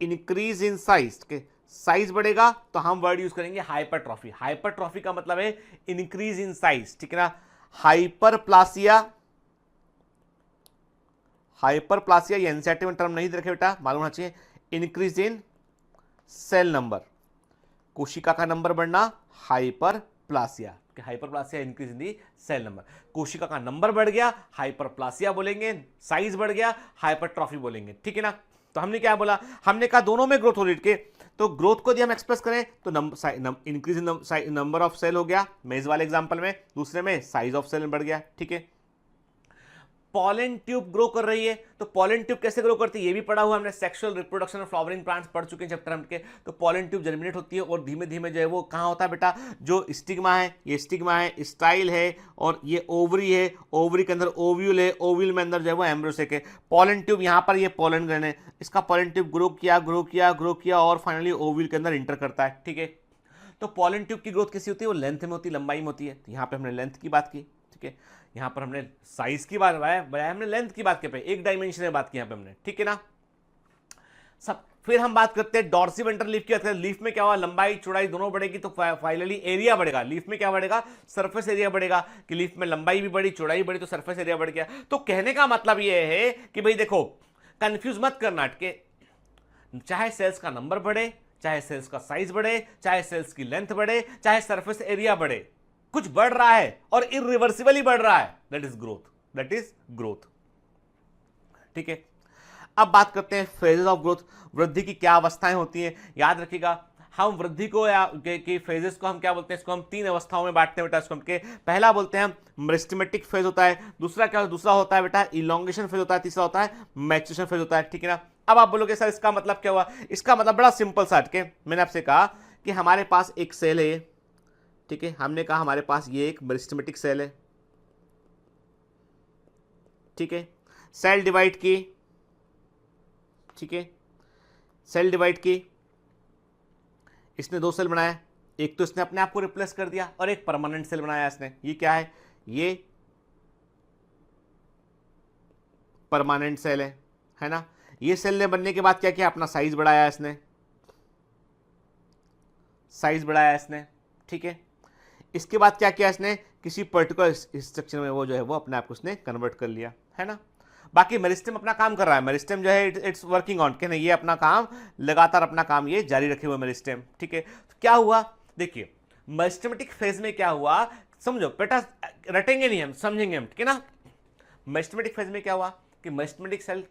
B: increase in size के, साइज बढ़ेगा तो हम वर्ड यूज करेंगे हाइपरट्रॉफी। हाइपरट्रॉफी का मतलब है इंक्रीज इन साइज, ठीक है ना। हाइपरप्लासिया, हाइपरप्लासिया ये एनसीईआरटी में टर्म नहीं दे रखे बेटा, मालूम होना चाहिए। इंक्रीज इन सेल नंबर, कोशिका का नंबर बढ़ना, hyperplasia, hyperplasia increase in the cell number. कोशिका का नंबर बढ़ गया, हाइपरप्लासिया बोलेंगे, साइज बढ़ गया, हाइपरट्रॉफी बोलेंगे, ठीक है ना। तो हमने क्या बोला, हमने कहा दोनों में ग्रोथ हो रही है, तो ग्रोथ को यदि हम एक्सप्रेस करें तो increase in number of cell हो गया मेज वाले एग्जांपल में, दूसरे में साइज ऑफ सेल बढ़ गया, ठीक है। पॉलन ट्यूब ग्रो कर रही है, तो पॉलन ट्यूब कैसे ग्रो करती है ये भी पढ़ा हुआ हमने, सेक्सुअल रिप्रोडक्शन और फ्लावरिंग प्लांट्स पढ़ चुके हैं चैप्टर हम के। तो पॉलन ट्यूब जर्मिनेट होती है और धीमे धीमे जो है वो कहाँ होता है बेटा, जो स्टिग्मा है, ये स्टिग्मा है, स्टाइल है, और ये ओवरी है, ओवरी के अंदर ओव्यूल है, ओव्यूल में अंदर जो है वो एम्ब्रोसेक है। पॉलन ट्यूब यहाँ पर ये पॉलन ग्रेन है, इसका पॉलन ट्यूब ग्रो किया ग्रो किया ग्रो किया और फाइनली ओव्यूल के अंदर इंटर करता है, ठीक है। तो पॉलन ट्यूब की ग्रोथ कैसी होती है, वो लेंथ में होती है, लंबाई में होती है। तो यहाँ पे हमने लेंथ की बात की, ठीक है। यहाँ पर हमने साइज की बात बताया, हमने लेंथ की बात की, एक डायमेंशन में बात की यहाँ पे हमने, ठीक है ना। सब फिर हम बात करते हैं डॉर्सीवेंट्रल लीफ की। लीफ में क्या हुआ, लंबाई चौड़ाई दोनों बढ़ेगी तो फाइनली एरिया बढ़ेगा। लीफ में क्या बढ़ेगा, सरफेस एरिया बढ़ेगा, कि लीफ में लंबाई भी बढ़ी चौड़ाई बढ़ी तो सरफेस एरिया बढ़ गया। तो कहने का मतलब ये है कि भाई देखो, कंफ्यूज मत करना के, चाहे सेल्स का नंबर बढ़े, चाहे सेल्स का साइज बढ़े, चाहे सेल्स की लेंथ बढ़े, चाहे सरफेस एरिया बढ़े, कुछ बढ़ रहा है और इरिवर्सिबली बढ़ रहा है, that is growth, that is growth, ठीक है। अब बात करते हैं फेजेस ऑफ ग्रोथ, वृद्धि की क्या अवस्थाएं होती हैं। याद रखिएगा हम वृद्धि को या के फेजेस को हम क्या बोलते हैं, इसको हम 3 अवस्थाओं में बांटते हैं बेटा। इसको हम के पहला बोलते हैं मेरिस्टेमेटिक फेज होता है, दूसरा होता है बेटा इलोंगेशन फेज होता है, तीसरा होता है मैच्योरेशन फेज होता है, ठीक है ना। अब आप बोलोगे सर इसका मतलब क्या हुआ, इसका मतलब बड़ा सिंपल सा हटके, मैंने आपसे कहा कि हमारे पास एक सेल है, ठीक है। हमने कहा हमारे पास ये एक मेरिस्टेमेटिक सेल है, ठीक है। सेल डिवाइड की, ठीक है, सेल डिवाइड की, इसने 2 सेल बनाया, एक तो इसने अपने आप को रिप्लेस कर दिया और एक परमानेंट सेल बनाया इसने। ये क्या है, ये परमानेंट सेल है ना। ये सेल ने बनने के बाद क्या किया, अपना साइज बढ़ाया इसने, साइज बढ़ाया इसने, ठीक है। इसके बाद क्या किया इसने, किसी पर्टिकुलर स्ट्रक्चर में वो जो है वो अपने आप को उसने कन्वर्ट कर लिया, है ना। बाकी मेरिस्टेम अपना काम कर रहा है, मेरिस्टेम जो है इट्स वर्किंग ऑन, कि नहीं ये अपना काम लगातार अपना काम ये जारी रखे हुए मेरिस्टेम, ठीक है। तो क्या हुआ, देखिए मेरिस्टेमेटिक फेज में क्या हुआ, समझो बेटा, रटेंगे नहीं हम, समझेंगे हम, ठीक है ना। मेरिस्टेमेटिक फेज में क्या हुआ कि मेरिस्टेमेटिक सेल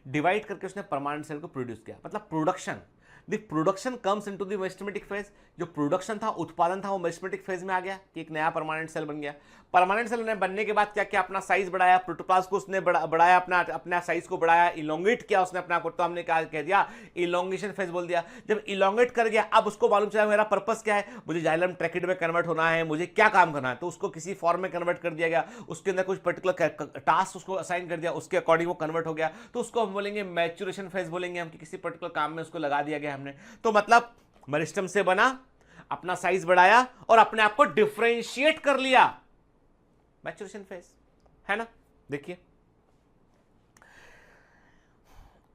B: डिवाइड करके उसने परमानेंट सेल को प्रोड्यूस किया, मतलब production, the production comes into the meristematic phase. जो प्रोडक्शन था, उत्पादन था, वो मेरिस्टेमेटिक फेज में आ गया कि एक नया परमानेंट सेल बन गया। परमानेंट सेल ने बनने के बाद क्या किया, अपना साइज बढ़ाया, प्रोटोप्लाज्म को उसने बढ़ाया, अपना साइज को बढ़ाया, इलोंगेट किया उसने अपना को, तो हमने क्या कह दिया, इलोंगेशन फेज बोल दिया। जब इलोंगेट कर गया, अब उसको मालूम चला मेरा पर्पस क्या है, मुझे जाइलम ट्रैकिड में कन्वर्ट होना है, मुझे क्या काम करना है, तो उसको किसी फॉर्म में कन्वर्ट कर दिया गया, उसके अंदर कुछ पर्टिकुलर टास्क उसको असाइन कर दिया, उसके अकॉर्डिंग वो कन्वर्ट हो गया, तो उसको हम बोलेंगे मैच्योरेशन फेज बोलेंगे हम, कि किसी पर्टिकुलर काम में उसको लगा दिया गया हमने। तो मतलब मेरिस्टेम से बना, अपना साइज बढ़ाया और अपने आप को डिफरेंशिएट कर लिया, मैच्योरेशन फेज, है ना। देखिए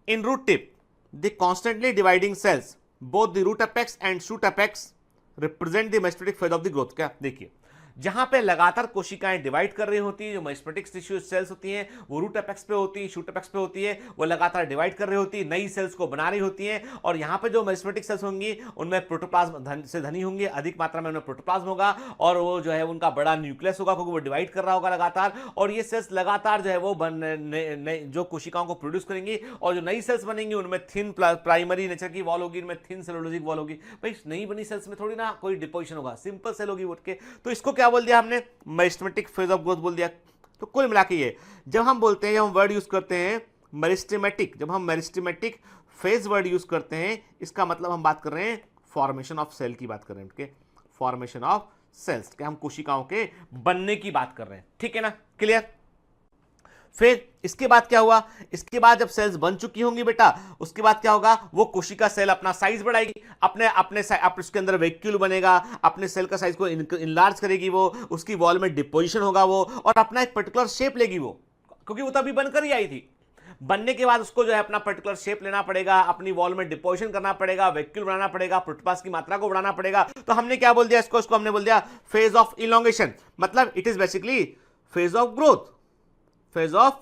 B: in root tip the constantly dividing cells both the root apex and shoot apex represent the meristematic phase of the growth. क्या देखिए, जहां पे लगातार कोशिकाएं डिवाइड कर रही होती है, जो मेरिस्टेमेटिक टिश्यू सेल्स होती हैं वो रूट एपेक्स पे होती है, शूट एपेक्स पे होती है, वो लगातार डिवाइड कर रही होती है, नई सेल्स को बना रही होती हैं। और यहां पे जो मेरिस्टेमेटिक सेल्स होंगी उनमें प्रोटोप्लाज्म से धनी होंगी, अधिक मात्रा में उनमें प्रोटोप्लाज्म होगा और वो जो है उनका बड़ा न्यूक्लियस होगा क्योंकि वो डिवाइड कर रहा होगा लगातार। और ये सेल्स लगातार जो है वो जो कोशिकाओं को प्रोड्यूस करेंगी और जो नई सेल्स बनेंगी उनमें थिन प्राइमरी नेचर की वॉल होगी, उनमें थिन सेलुलोजिक वॉल होगी। भाई नई बनी सेल्स में थोड़ी ना कोई डिपोजिशन होगा, सिंपल सेल होगी उठ के। तो इसको क्या बोल दिया हमने, मेरिस्टेमेटिक फेज ऑफ ग्रोथ बोल दिया। तो कुल मिला के ये जब हम बोलते हैं, जब हम वर्ड यूज करते हैं मेरिस्टेमेटिक, जब हम मेरिस्टेमेटिक फेज वर्ड यूज करते हैं, इसका मतलब हम बात कर रहे हैं फॉर्मेशन ऑफ सेल की बात कर रहे हैं, ठीक है, फॉर्मेशन ऑफ सेल्स के, हम कोशिकाओं के बनने की बात कर रहे हैं, ठीक है ना, क्लियर। फिर इसके बाद क्या हुआ, इसके बाद जब सेल्स बन चुकी होंगी बेटा, उसके बाद क्या होगा, वो कोशिका सेल अपना साइज बढ़ाएगी, अपने उसके अंदर वैक्यूल बनेगा, अपने सेल का साइज को इनलार्ज करेगी वो, उसकी वॉल में डिपोजिशन होगा वो, और अपना एक पर्टिकुलर शेप लेगी वो, क्योंकि वो तभी बनकर ही आई थी। बनने के बाद उसको जो है अपना पर्टिकुलर शेप लेना पड़ेगा, अपनी वॉल में डिपोजिशन करना पड़ेगा, वैक्यूल बनाना पड़ेगा, प्रोटोप्लाज्म की मात्रा को बढ़ाना पड़ेगा। तो हमने क्या बोल दिया इसको हमने बोल दिया फेज ऑफ इलोंगेशन, मतलब it is basically phase of growth. Phase of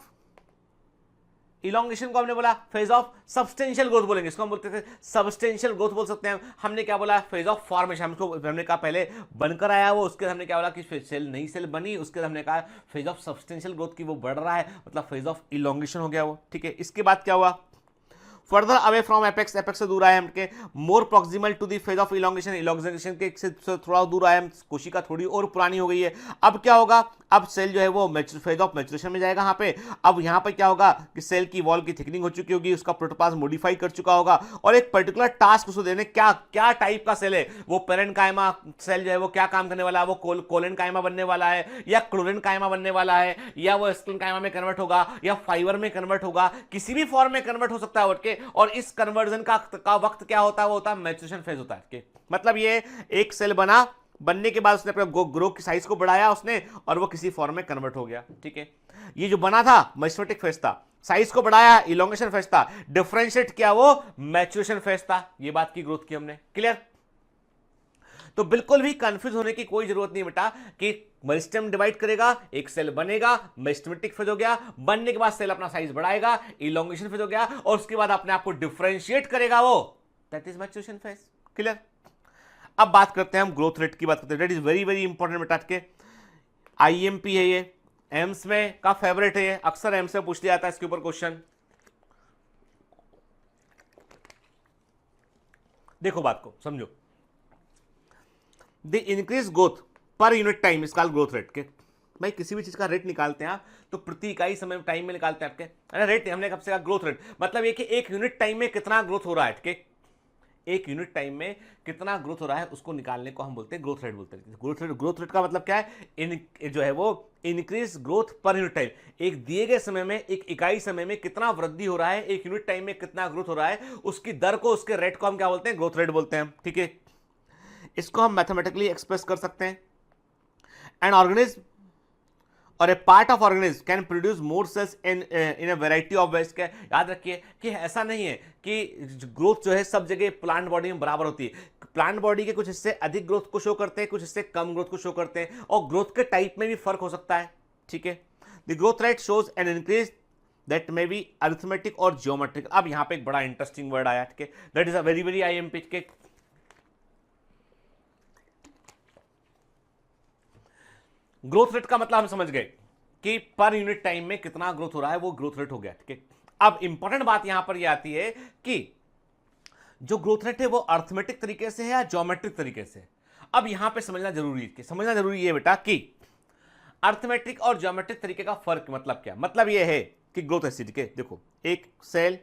B: elongation को हमने बोला फेज ऑफ सब्सटेंशियल ग्रोथ बोलेंगे, इसको हम बोलते थे सब्सटेंशियल ग्रोथ बोल सकते हैं। हमने क्या बोला, फेज ऑफ फॉर्मेशन, हमने कहा पहले बनकर आया वो, उसके हमने क्या बोला कि सेल नई सेल बनी, उसके हमने कहा फेज ऑफ सब्सटेंशियल ग्रोथ की वो बढ़ रहा है, मतलब फेज ऑफ इलोंगेशन हो गया वो, ठीक है। इसके बाद क्या हुआ, further away from apex, apex से दूर आए हम के, more proximal to the phase of elongation, elongation के से थोड़ा दूर आए हम, कोशिका थोड़ी और पुरानी हो गई है। अब क्या होगा, अब सेल जो है वो फेज ऑफ मैच्योरेशन में जाएगा। यहाँ पे अब यहाँ पे क्या होगा कि सेल की वॉल की थिकनिंग हो चुकी होगी, उसका प्रोटोप्लाज्म मॉडिफाई कर चुका होगा और एक पर्टिकुलर टास्क उसको देने, क्या क्या टाइप का सेल है वो, पेरेन्काइमा सेल जो है वो क्या काम करने वाला है, वो कोलेनकाइमा बनने वाला है या क्लोरेनकाइमा बनने वाला है, या वो स्क्लेनकाइमा में कन्वर्ट होगा या फाइबर में कन्वर्ट होगा, किसी भी फॉर्म में कन्वर्ट हो सकता है उठ के। और इस कन्वर्जन का वक्त क्या होता है, वो होता है मैच्योरेशन फेज होता है। मतलब ये एक सेल बना, बनने के बाद उसने अपने ग्रो की साइज को बढ़ाया उसने और वो किसी फॉर्म में कन्वर्ट हो गया, ठीक है। ये जो बना था मेरिस्टेमेटिक फेज था, साइज को बढ़ाया इलोंगेशन फेज था, डिफरेंशिएट किया वो मैच्योरेशन फेज था। ये बात की ग्रोथ की हमने, क्लियर। तो बिल्कुल भी कंफ्यूज होने की कोई जरूरत नहीं बेटा कि मेरिस्टेम डिवाइड करेगा, एक सेल बनेगा, मेरिस्टेमेटिक फेज हो गया, बनने के बाद सेल अपना साइज बढ़ाएगा, इलोंगेशन फेज हो गया, और उसके बाद अपने आप को डिफरेंशिएट करेगा वो, that is maturation phase, clear. अब बात करते हैं हम ग्रोथ रेट की बात करते हैं, that is very very important बेटा के, आईएमपी है ये, एम्स में का फेवरेट है ये, अक्सर एम्स में पूछ लिया जाता है इसके ऊपर क्वेश्चन। देखो बात को समझो, the increase growth per unit time is called growth rate के। भाई किसी भी चीज का रेट निकालते हैं आप तो प्रति इकाई समय टाइम में निकालते हैं आपके, अरे रेट हमने कब से कहा ग्रोथ रेट, मतलब ये कि एक यूनिट टाइम में कितना ग्रोथ हो रहा है आपके, एक यूनिट टाइम में कितना ग्रोथ हो रहा है उसको निकालने को हम बोलते हैं ग्रोथ रेट बोलते हैं। ग्रोथ रेट का मतलब क्या है, जो है वो increase growth per unit time, एक दिए गए समय में, एक इकाई समय में कितना वृद्धि हो रहा है, एक यूनिट टाइम में कितना ग्रोथ हो रहा है, उसकी दर को, उसके रेट को हम क्या बोलते हैं, ग्रोथ रेट बोलते हैं, ठीक है। इसको हम मैथमेटिकली एक्सप्रेस कर सकते हैं। An organism or a part of organism can produce more cells in a variety of ways के। याद रखिए कि ऐसा नहीं है कि ग्रोथ जो है सब जगह प्लांट बॉडी में बराबर होती है। प्लांट बॉडी के कुछ हिस्से अधिक ग्रोथ को शो करते हैं, कुछ हिस्से कम ग्रोथ को शो करते हैं, और ग्रोथ के टाइप में भी फर्क हो सकता है, ठीक है। The growth rate shows an increase that may be arithmetic और जियोमेट्रिक। अब यहां पे एक बड़ा इंटरेस्टिंग वर्ड आया, ठीक है, that is a very very IMP के। ग्रोथ रेट का मतलब हम समझ गए कि पर यूनिट टाइम में कितना ग्रोथ हो रहा है, वो ग्रोथ रेट हो गया, ठीक है। अब इंपॉर्टेंट बात यहां पर यह आती है कि जो ग्रोथ रेट है वो अर्थमेटिक तरीके से है या ज्योमेट्रिक तरीके से। अब यहां पे समझना जरूरी है बेटा कि अर्थमेटिक और ज्योमेट्रिक तरीके का फर्क मतलब क्या, मतलब यह है कि ग्रोथ ऐसी, ठीक है, देखो एक सेल,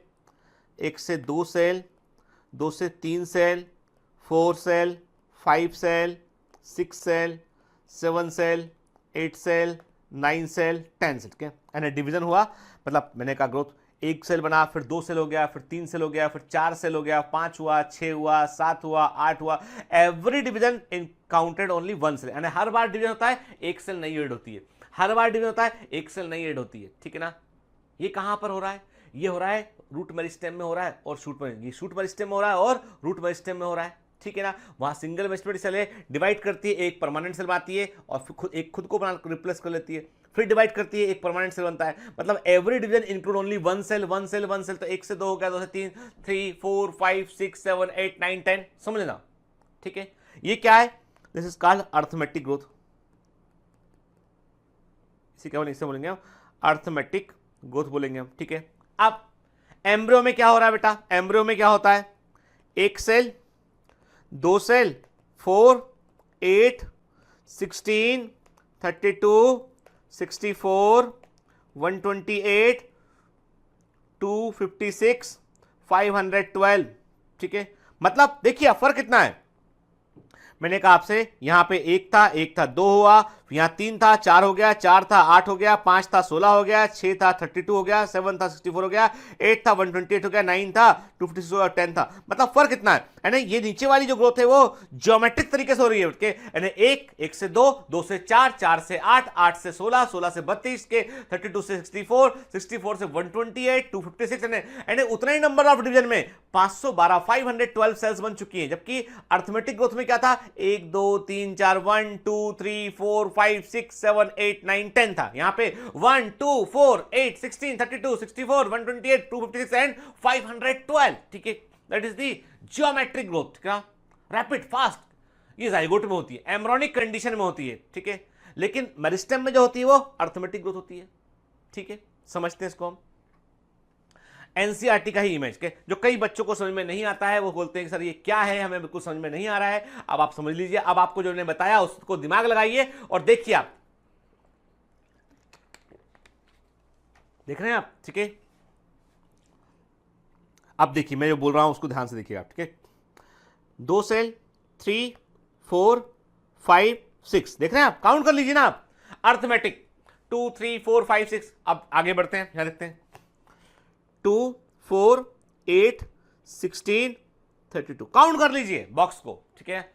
B: एक से दो सेल, दो से तीन cell, 4 cell, 5 cell, 6 cell, 7 cell, 8 cell, 9 cell, 10 cell, ठीक है। यानी डिवीजन हुआ, मतलब मैंने कहा ग्रोथ, एक सेल बना, फिर 2 सेल हो गया, फिर 3 सेल हो गया, फिर 4 सेल हो गया, 5 हुआ, 6 हुआ, 7 हुआ, 8 हुआ। Every division in counted only 1 cell, यानी हर बार डिवीजन होता है एक सेल नई ऐड होती है, हर बार डिवीजन होता है एक सेल नई ऐड होती है, ठीक है ना। ये कहां पर हो रहा है, ये हो रहा है रूट मेरिस्टेम में हो रहा है और शूट मेरिस्टेम में हो रहा है और रूट मेरिस्टेम में हो रहा है, ठीक है ना। वहां सिंगल मेस्टोमेटिक सेल है, डिवाइड करती है, एक परमानेंट सेल बनाती है और फिर खुद को बना रिप्लेस कर लेती है, फिर डिवाइड करती है, एक परमानेंट सेल बनता है। मतलब every division include only one cell one cell one cell. तो 1 से 2 हो गया, 2 से 3, 3 4 5 6 7 8 9 10, समझ लेना, ठीक है। ये क्या है, this is called arithmetic growth. इसी केवल इससे बोलेंगे हम अर्थमेटिक ग्रोथ बोलेंगे हम, ठीक है। अब एम्ब्रियो में क्या हो रहा है बेटा, एम्ब्रियो में क्या होता है, 1 सेल, 2 सेल, 4 8 16 32 64 128 256 512, ठीक है। मतलब देखिए फर्क कितना है, मैंने कहा आपसे यहां पे 1 था 2 हुआ, यहां 3 था 4 हो गया, 4 था 8 हो गया, 5 था 16 हो गया, 6 था 32 हो गया, 7 था 64 हो गया, 8 था 128 हो गया, 9 था 256 और 10 था। मतलब फर्क कितना है ना। ये नीचे वाली जो ग्रोथ है वो ज्योमेट्रिक तरीके से हो रही है, के 1 से 2, 2 से 4, 4 से 8, 8 से 16, 16 से 32 के 32 से 64, 64 से 128 256, यानी उतना ही नंबर ऑफ डिवीजन में 512 512 सेल्स बन चुकी हैं। जबकि अर्थमेटिक ग्रोथ में क्या था, 1 2 3 4 1 2 3 4 5 6 7 8 9 10 था। यहां पे 1 2 4 8 16 32 64 128 256 एंड 512, ठीक है। That is the geometric growth, क्या रैपिड फास्ट। ये जाइगोट में होती है, एम्ब्रियोनिक कंडीशन में होती है, ठीक है। लेकिन मेरिस्टेम में जो होती है वो अर्थमेटिक ग्रोथ होती है, ठीक है। समझते हैं इसको हम। एनसीईआरटी का ही इमेज के जो कई बच्चों को समझ में नहीं आता है, वो बोलते हैं कि सर ये क्या है, हमें बिल्कुल समझ में नहीं आ रहा है। अब आप समझ लीजिए, अब आपको जो मैंने बताया उसको दिमाग लगाइए और देखिए, आप देख रहे हैं आप, ठीक है। अब देखिए मैं जो बोल रहा हूं उसको ध्यान से देखिए आप, ठीक है। 2 सेल 3 4 5 6, देख रहे हैं आप, काउंट कर लीजिए ना आप, अर्थमेटिक 2 3 4 5 6। अब आगे बढ़ते हैं, यहां देखते हैं 2 4 8 16 32, काउंट कर लीजिए बॉक्स को, ठीक है।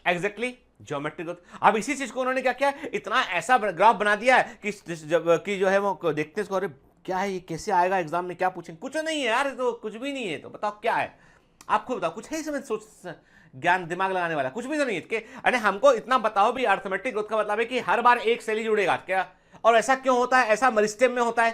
B: Exactly geometric growth. अब इसी चीज को उन्होंने क्या किया, इतना ऐसा ग्राफ बना दिया है कि जो है वो देखते हैं इसको, अरे क्या है ये, कैसे आएगा एग्जाम में, क्या पूछेंगे, कुछ नहीं है यार, तो कुछ भी नहीं है, तो बताओ क्या है, आपको बताओ, कुछ है इसमें सोच ज्ञान दिमाग लगाने वाला, कुछ भी तो नहीं है। अरे हमको इतना बताओ भी, अर्थमेटिक ग्रोथ का मतलब है कि हर बार एक सेल ही जुड़ेगा क्या, और ऐसा क्यों होता है, ऐसा मेरिस्टेम में होता है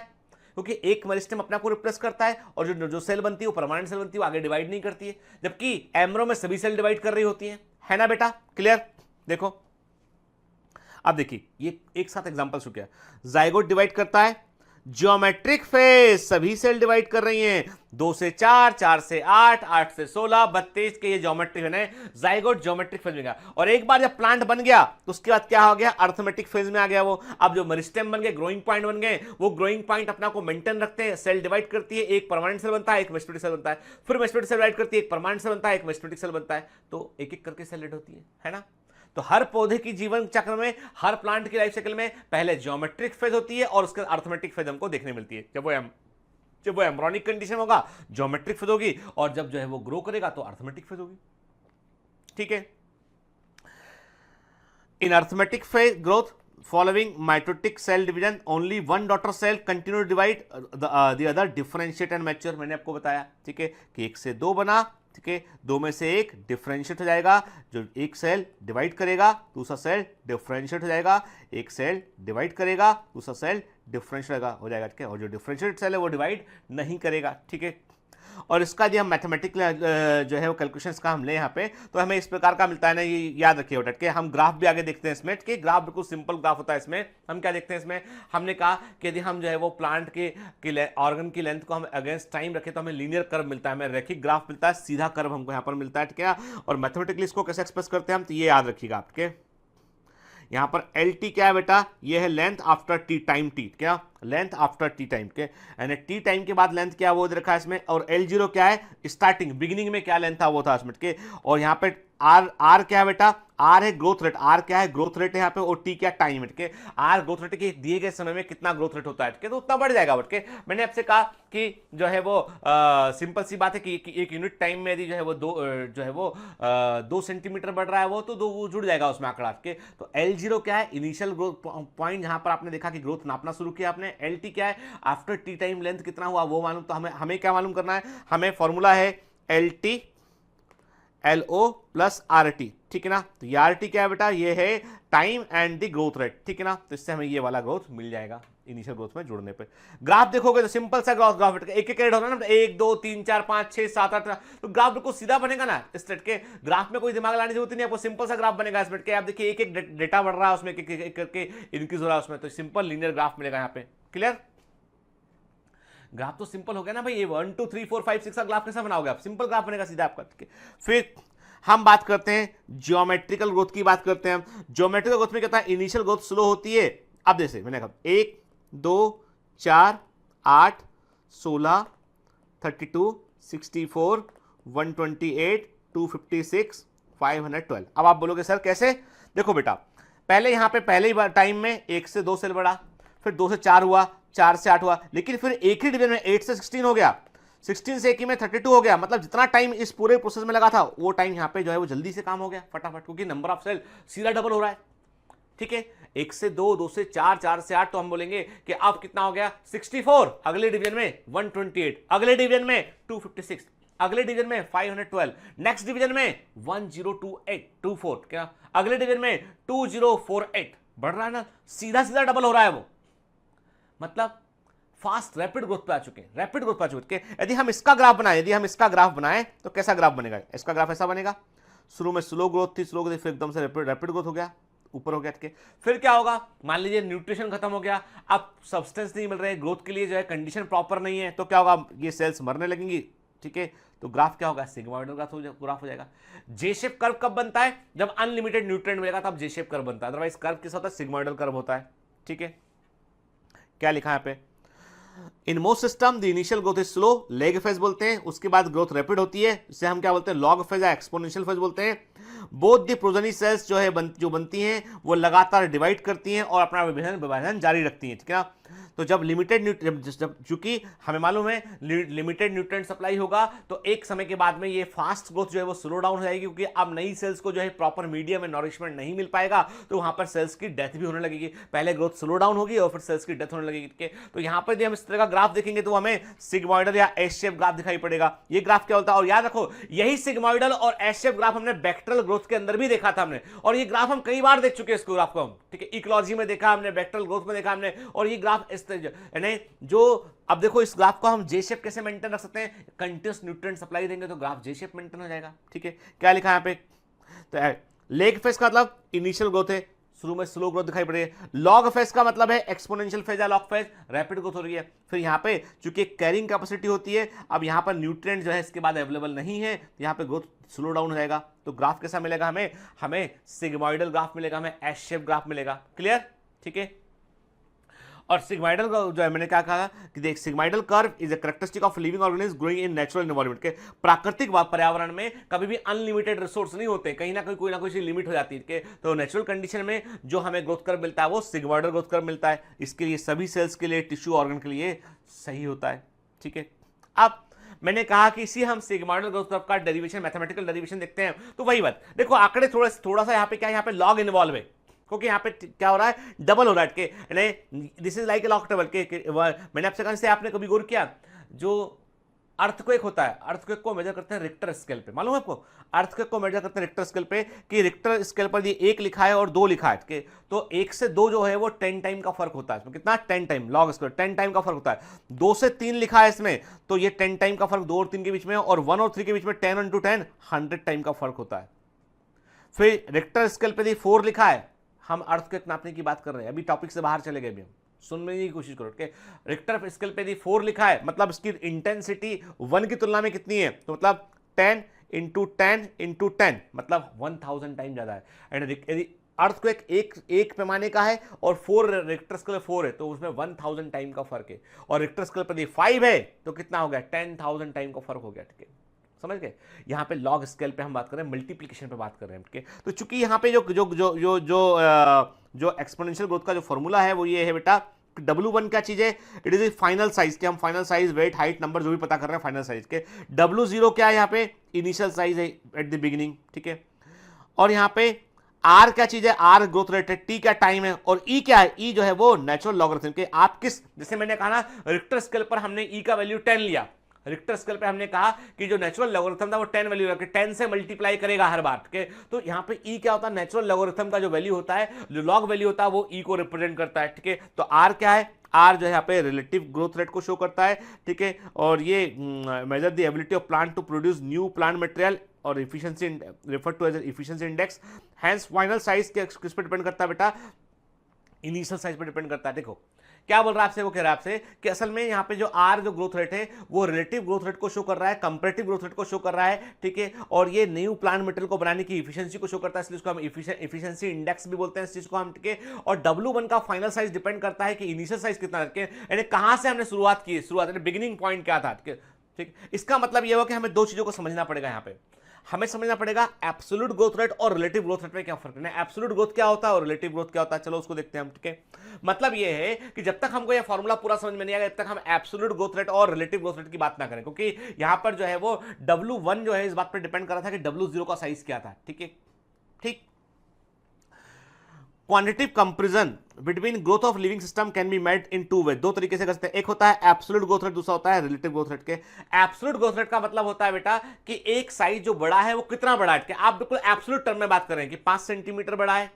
B: क्योंकि एक मेरिस्टेम अपने आप को रिप्लेस करता है और जो सेल बनती है वो परमानेंट सेल बनती है, वो आगे डिवाइड नहीं करती है। जबकि एम्ब्रियो में सभी सेल डिवाइड कर रही होती है ना बेटा, क्लियर। देखो अब देखिए ये एक साथ एग्जांपल शो किया, जाइगोट डिवाइड करता है, ज्योमेट्रिक फेज सभी सेल डिवाइड कर रही हैं, 2 से 4, 4 से 8, 8 से 16 32 के ये ज्योमेट्रिक है, जाइगोट ज्योमेट्रिक फेज में गया। और एक बार जब प्लांट बन गया तो उसके बाद क्या हो गया, अर्थमेटिक फेज में आ गया वो। अब जो मेरिस्टेम बन गए, ग्रोइंग पॉइंट बन गए, वो ग्रोइंग पॉइंट अपना को मेंटेन रखते हैं, सेल डिवाइड करती है, एक परमानेंट सेल बनता है, एक मेस्टोमेटिक सेल बनता है, फिर मेस्टोमेटिक सेल डिवाइड करती है, एक परमानेंट सेल बनता है, एक मेस्टोमेटिक सेल बनता है, तो एक एक करके सेल होती है ना। तो हर पौधे की जीवन चक्र में, हर प्लांट की लाइफ साइकिल में पहले ज्योमेट्रिक फेज होती है और उसके बाद अर्थमेटिक फेज हमको देखने मिलती है। जब वो एम्ब्रियोनिक कंडीशन होगा ज्योमेट्रिक फेज होगी, और जब जो है वो ग्रो करेगा तो अर्थमेटिक फेज होगी, ठीक है। In arithmetic phase growth following mitotic cell division only one daughter cell continue to divide, the other differentiate and mature। मैंने आपको बताया, ठीक है, कि 1 से 2 बना, ठीक है, 2 में से 1 डिफरेंशिएट हो जाएगा, जो एक सेल डिवाइड करेगा दूसरा सेल डिफरेंशिएट हो जाएगा, एक सेल डिवाइड करेगा दूसरा सेल डिफरेंशिएट हो जाएगा, ठीक है। और जो डिफरेंशिएट सेल है वो डिवाइड नहीं करेगा, ठीक है। और इसका जो हम मैथमेटिकल जो है वो कैलकुलेशंस का हम ले यहाँ पे, तो हमें इस प्रकार का मिलता है ना, ये याद रखिए बेटा, कि हम ग्राफ भी आगे देखते हैं इसमें, कि ग्राफ बिल्कुल सिंपल ग्राफ होता है। इसमें हम क्या देखते हैं, इसमें हमने कहा कि यदि हम जो है वो प्लांट के ऑर्गन की लेंथ को हम अगेंस्ट टाइम रखें तो हमें लीनियर कर्व मिलता है, हमें रैखिक ग्राफ मिलता है, सीधा कर्व हमको यहाँ पर मिलता है, ठीक है। और मैथमेटिकली इसको कैसे एक्सप्रेस करते हैं हम, तो ये याद रखिएगा आप, ठीक है। यहां पर एल टी क्या है बेटा, ये है length after T time, T क्या, लेंथ आफ्टर टी टाइम के, यानी टी टाइम के बाद लेंथ क्या वो रखा है इसमें। और एल जीरो क्या है, स्टार्टिंग बिगिनिंग में क्या लेंथ था वो था इसमें के। और यहाँ पे आर क्या है बेटा, आर है ग्रोथ रेट, आर क्या है ग्रोथ रेट है यहाँ पे, और टी क्या टाइम है, के आर ग्रोथ रेट के दिए गए समय में कितना ग्रोथ रेट होता है, तो उतना बढ़ जाएगा बट के। मैंने आपसे कहा कि जो है वो सिंपल सी बात है कि एक यूनिट टाइम में यदि जो है वो 2 सेंटीमीटर बढ़ रहा है वो, तो वो जुड़ जाएगा उसमें आंकड़ा के। तो एल जीरो क्या है, इनिशियल ग्रोथ पॉइंट जहां पर आपने देखा कि ग्रोथ नापना शुरू किया आपने। एल टी क्या है, आफ्टर टी टाइम लेंथ कितना हुआ वो मालूम, तो हमें क्या मालूम करना है, हमें फॉर्मूला है L T LO plus RT, ठीक है ना। तो ये RT क्या है बेटा, ये है time and the growth rate, ठीक है ना। तो इससे हमें ये वाला ग्रोथ मिल जाएगा इनिशियल ग्रोथ में जुड़ने पे। ग्राफ देखोगे तो सिंपल सा ग्राफ एक एक होगा ना, 1 2 3 4 5 6 7 8, तो ग्राफ बिल्कुल सीधा बनेगा ना। इस तरह के ग्राफ में कोई दिमाग लाने की जरूरत नहीं है, आपको सिंपल सा ग्राफ बनेगा इस के। आप देखिए एक एक डेटा बढ़ रहा है उसमें, एक करके इंक्रीज हो रहा है उसमें, तो सिंपल लीनियर ग्राफ मिलेगा यहाँ पे। क्लियर, ग्राफ तो सिंपल हो गया ना भाई। ये 1 2 3 4 5 6 का ग्राफ कैसा बनाओगे आप, सिंपल ग्राफ बनेगा सीधा आपका। फिर हम बात करते हैं ज्योमेट्रिकल ग्रोथ की, बात करते हैं। ज्योमेट्रिकल ग्रोथ में क्या है, इनिशियल ग्रोथ स्लो होती है। अब जैसे मैंने कहा 1 2 4 8 16 32 64 128 256 512। अब आप बोलोगे सर कैसे, देखो बेटा, पहले यहां पे पहले ही टाइम में 1 से 2 सेल बढ़ा, फिर 2 से 4 हुआ, 4 से 8 हुआ, लेकिन फिर एक ही डिवीजन में 8 से 16 हो गया, 16 से एक ही में 32 हो गया। मतलब जितना टाइम इस पूरे प्रोसेस में लगा था वो टाइम यहाँ पे जो है वो जल्दी से काम हो गया फटाफट, क्योंकि नंबर ऑफ सेल सीधा डबल हो रहा है। ठीक है, 1 से 2, 2 से 4, 4 से 8, तो हम बोलेंगे कि अब कितना हो गया 64, अगले डिवीजन में 128, अगले डिवीजन में 256, अगले डिवीजन में 512, नेक्स्ट डिवीजन में 102824, क्या अगले डिवीजन में 2048। बढ़ रहा है ना, सीधा सीधा डबल हो रहा है वो, मतलब फास्ट रैपिड ग्रोथ पे आ चुके हैं, रैपिड ग्रोथ पे आ चुके हैं। यदि हम इसका ग्राफ बनाएं, यदि हम इसका ग्राफ बनाएं तो कैसा ग्राफ बनेगा, इसका ग्राफ ऐसा बनेगा। शुरू में स्लो ग्रोथ थी, स्लो ग्रोथ फिर एकदम से रैपिड ग्रोथ हो गया, ऊपर हो गया। फिर क्या होगा, मान लीजिए न्यूट्रिशन खत्म हो गया, अब सब्सटेंस नहीं मिल रहे, ग्रोथ के लिए जो है कंडीशन प्रॉपर नहीं है, तो क्या होगा, ये सेल्स मरने लगेंगी। ठीक है, तो ग्राफ क्या होगा, सिग्मोइडल ग्राफ हो जाएगा। जे शेप कर्व कब बनता है, जब अनलिमिटेड न्यूट्रिएंट मिलेगा तब जे शेप कर्व बनता है, अदरवाइज कर्व किस होता है, सिग्मोइडल कर्व होता है। ठीक है, क्या लिखा है यहाँ पे, in most system the initial growth is slow, lag phase बोलते हैं, उसके बाद ग्रोथ रैपिड होती है, इसे हम क्या बोलते हैं, लॉग फेज या एक्सपोनेंशियल फेज बोलते हैं। बोथ द प्रोजेनी सेल्स जो है जो बनती हैं वो लगातार डिवाइड करती हैं और अपना विभाजन जारी रखती हैं। ठीक है ना, तो जब लिमिटेड चूंकि हमें मालूम है लिमिटेड न्यूट्रिएंट सप्लाई होगा, तो एक समय के बाद में ये फास्ट ग्रोथ जो है वो स्लो डाउन हो जाएगी, क्योंकि अब नई सेल्स को जो है प्रॉपर मीडियम में नॉरिशमेंट नहीं मिल पाएगा, तो वहां पर सेल्स की डेथ भी होने लगेगी। पहले ग्रोथ स्लो डाउन होगी और फिर सेल्स की डेथ होने लगेगी। तो यहां पर हम इस तरह का ग्राफ देखेंगे तो हमें सिग्मोइडल या एस शेप ग्राफ दिखाई पड़ेगा। ये ग्राफ क्या होता है, और याद रखो यही सिग्मोइडल और एस शेप ग्राफ हमने वेक्टरल ग्रोथ के अंदर भी देखा था हमने, और ये ग्राफ हम कई बार देख चुके हैं, इसको ग्राफ को हम, ठीक है, इकोलॉजी में देखा हमने, वेक्टरल ग्रोथ में देखा हमने, और ये ग्राफ इस यानी जो अब देखो इस ग्राफ को हम जे शेप कैसे मेंटेन रख सकते हैं, कंटिन्यूअस न्यूट्रिएंट सप्लाई देंगे तो ग्राफ जे शेप मेंटेन हो जाएगा। ठीक है, क्या लिखा है यहाँ पे, तो लेग फेज का मतलब इनिशियल ग्रोथ है, शुरू में स्लो ग्रोथ दिखाई पड़ रही है। लॉग फेज का मतलब है एक्सपोनेंशियल फेज या लॉग फेज, रैपिड ग्रोथ हो रही है। फिर यहाँ पे चूंकि कैरिंग कैपेसिटी होती है, अब यहाँ पर न्यूट्रिएंट जो है इसके बाद अवेलेबल नहीं है, तो यहाँ पे ग्रोथ स्लो डाउन हो जाएगा। तो ग्राफ कैसा मिलेगा हमें सिग्मोइडल ग्राफ मिलेगा, हमें एस शेप ग्राफ मिलेगा। क्लियर, ठीक है। और सिग्मोइडल जो है मैंने क्या कहा कि देख, sigmoidal curve is a characteristic of living organism growing in natural environment, के प्राकृतिक पर्यावरण में कभी भी अनलिमिटेड रिसोर्स नहीं होते, कहीं ना कोई लिमिट हो जाती है। तो नेचुरल कंडीशन में जो हमें ग्रोथ कर्व मिलता है वो सिग्मोइडल ग्रोथ कर्व मिलता है। इसके लिए सभी सेल्स के लिए, टिश्यू ऑर्गन के लिए सही होता है। ठीक है, अब मैंने कहा कि इसी हम सिग्मोइडल ग्रोथ कर्व का डेरिवेशन, मैथमेटिकल डेरिवेशन देखते हैं, तो वही बात देखो, आंकड़े थोड़ा सा यहाँ पे क्या है, यहाँ पे लॉग इन्वॉल्व है, क्योंकि यहाँ पे क्या हो रहा है, डबल हो रहा है। कि this is like a log table के मैंने आपसे कहा, से आपने कभी गौर किया, जो अर्थक्वेक होता है, अर्थक्वेक को मेजर करते हैं रिक्टर स्केल पे, मालूम है आपको, अर्थक्वेक को मेजर करते हैं रिक्टर स्केल पे, कि रिक्टर स्केल पर ये 1 लिखा है और 2 लिखा है, तो 1 से 2 जो है वो 10 टाइम का फर्क होता है इसमें, कितना 10 टाइम, लॉग स्केल 10 टाइम का फर्क होता है। 2 से 3 लिखा है इसमें, तो ये 10 टाइम का फर्क 2 और 3 के बीच में, और 1 और 3 के बीच में 10 into 10 100 टाइम का फर्क होता है। फिर रिक्टर स्केल पे 4 लिखा है, हम अर्थक्वेक नापने की बात कर रहे हैं, अभी टॉपिक से बाहर चले गए, अभी हम सुनने की कोशिश करो। कि रिक्टर स्केल पे 4 लिखा है, मतलब इसकी इंटेंसिटी 1 की तुलना में कितनी है, तो मतलब 10 into 10 into 10, मतलब 1000 टाइम ज्यादा है। एंड यदि अर्थक्वेक एक पैमाने का है और 4 रिक्टर स्केल 4 है, तो उसमें 1000 टाइम का फर्क है, और रिक्टर स्केल पर 5 है तो कितना हो गया, 10,000 टाइम का फर्क हो गया। ठीक है, समझ गए। यहाँ पे लॉग स्केल पे हम बात कर रहे हैं, मल्टीप्लिकेशन पे बात कर रहे हैं। ठीक है, तो चूंकि यहाँ पे जो एक्सपोनेंशियल ग्रोथ का जो फॉर्मूला है वो ये है बेटा, W1 क्या चीज है, इट इज फाइनल साइज के, हम final size, weight, height, number जो भी पता कर रहे हैं फाइनल साइज के। W0 क्या है, यहाँ पे इनिशियल साइज है एट द बिगिनिंग। ठीक है, और यहाँ पे R क्या चीज है, R ग्रोथ रेट है, T क्या टाइम है, और E क्या है, E जो है वो नेचुरल लॉगरिथम के, आप किस, जैसे मैंने कहा ना, रिक्टर स्केल पर हमने E का वैल्यू 10 लिया, रिक्टर स्केल पे हमने कहा कि जो नेचुरल लॉगरिथम था वो 10 वैल्यू रखे 10 से मल्टीप्लाई करेगा हर बार, ठीक है। तो यहाँ पे ई क्या होता है, नेचुरल लॉगरिथम का जो वैल्यू होता है, जो लॉग वैल्यू होता है वो ई को रिप्रेजेंट करता है, ठीक है। तो आर क्या है, आर जो है यहाँ पे रिलेटिव ग्रोथ रेट को शो करता है, ठीक है। और ये measure the ability of plant to produce new plant material और efficiency refer to as efficiency index. Hence final size किस पे डिपेंड करता है बेटा, इनिशियल साइज पे डिपेंड करता है। देखो क्या बोल रहा है आपसे, वो कह रहा है आपसे कि असल में यहाँ पे जो आर जो ग्रोथ रेट है वो रिलेटिव ग्रोथ रेट को शो कर रहा है, कंपैरेटिव ग्रोथ रेट को शो कर रहा है, ठीक है। और ये न्यू प्लांट मटेरियल को बनाने की इफिशिएंसी को शो करता है, इसलिए इसको हम इफिशिएंसी इंडेक्स भी बोलते हैं इस चीज को हम, ठीक है। और W1 का फाइनल साइज डिपेंड करता है कि इनिशियल साइज कितना रखे, यानी कहां से हमने शुरुआत की, शुरुआत बिगिनिंग पॉइंट क्या था, ठीक। इसका मतलब यह हुआ कि हमें दो चीजों को समझना पड़ेगा। यहाँ पे हमें समझना पड़ेगा एब्सोल्यूट ग्रोथ रेट और रिलेटिव ग्रोथ रेट में क्या फर्क है, एब्सोल्यूट ग्रोथ क्या होता है और रिलेटिव ग्रोथ क्या होता है, चलो उसको देखते हैं हम, ठीक है। मतलब ये है कि जब तक हमको ये फॉर्मूला पूरा समझ में नहीं आएगा, जब तक हम एब्सोल्यूट ग्रोथ रेट और रिलेटिव ग्रोथ रेट की बात ना करें, क्योंकि यहां पर जो है वो W1 जो है इस बात पर डिपेंड कर रहा था कि W0 का साइज क्या था, ठीक है, ठीक। Quantitative comparison between growth of living system can be made in two way, दो तरीके से कर सकते हैं। एक होता है एब्सोल्यूट ग्रोथ रेट, दूसरा होता है रिलेटिव ग्रोथ रेट के। एब्सोल्यूट ग्रोथ रेट का मतलब होता है बेटा कि एक साइज जो बड़ा है वो कितना बड़ा है, आप बिल्कुल एब्सोल्यूट टर्म में बात कर रहे हैं कि 5 सेंटीमीटर बड़ा है,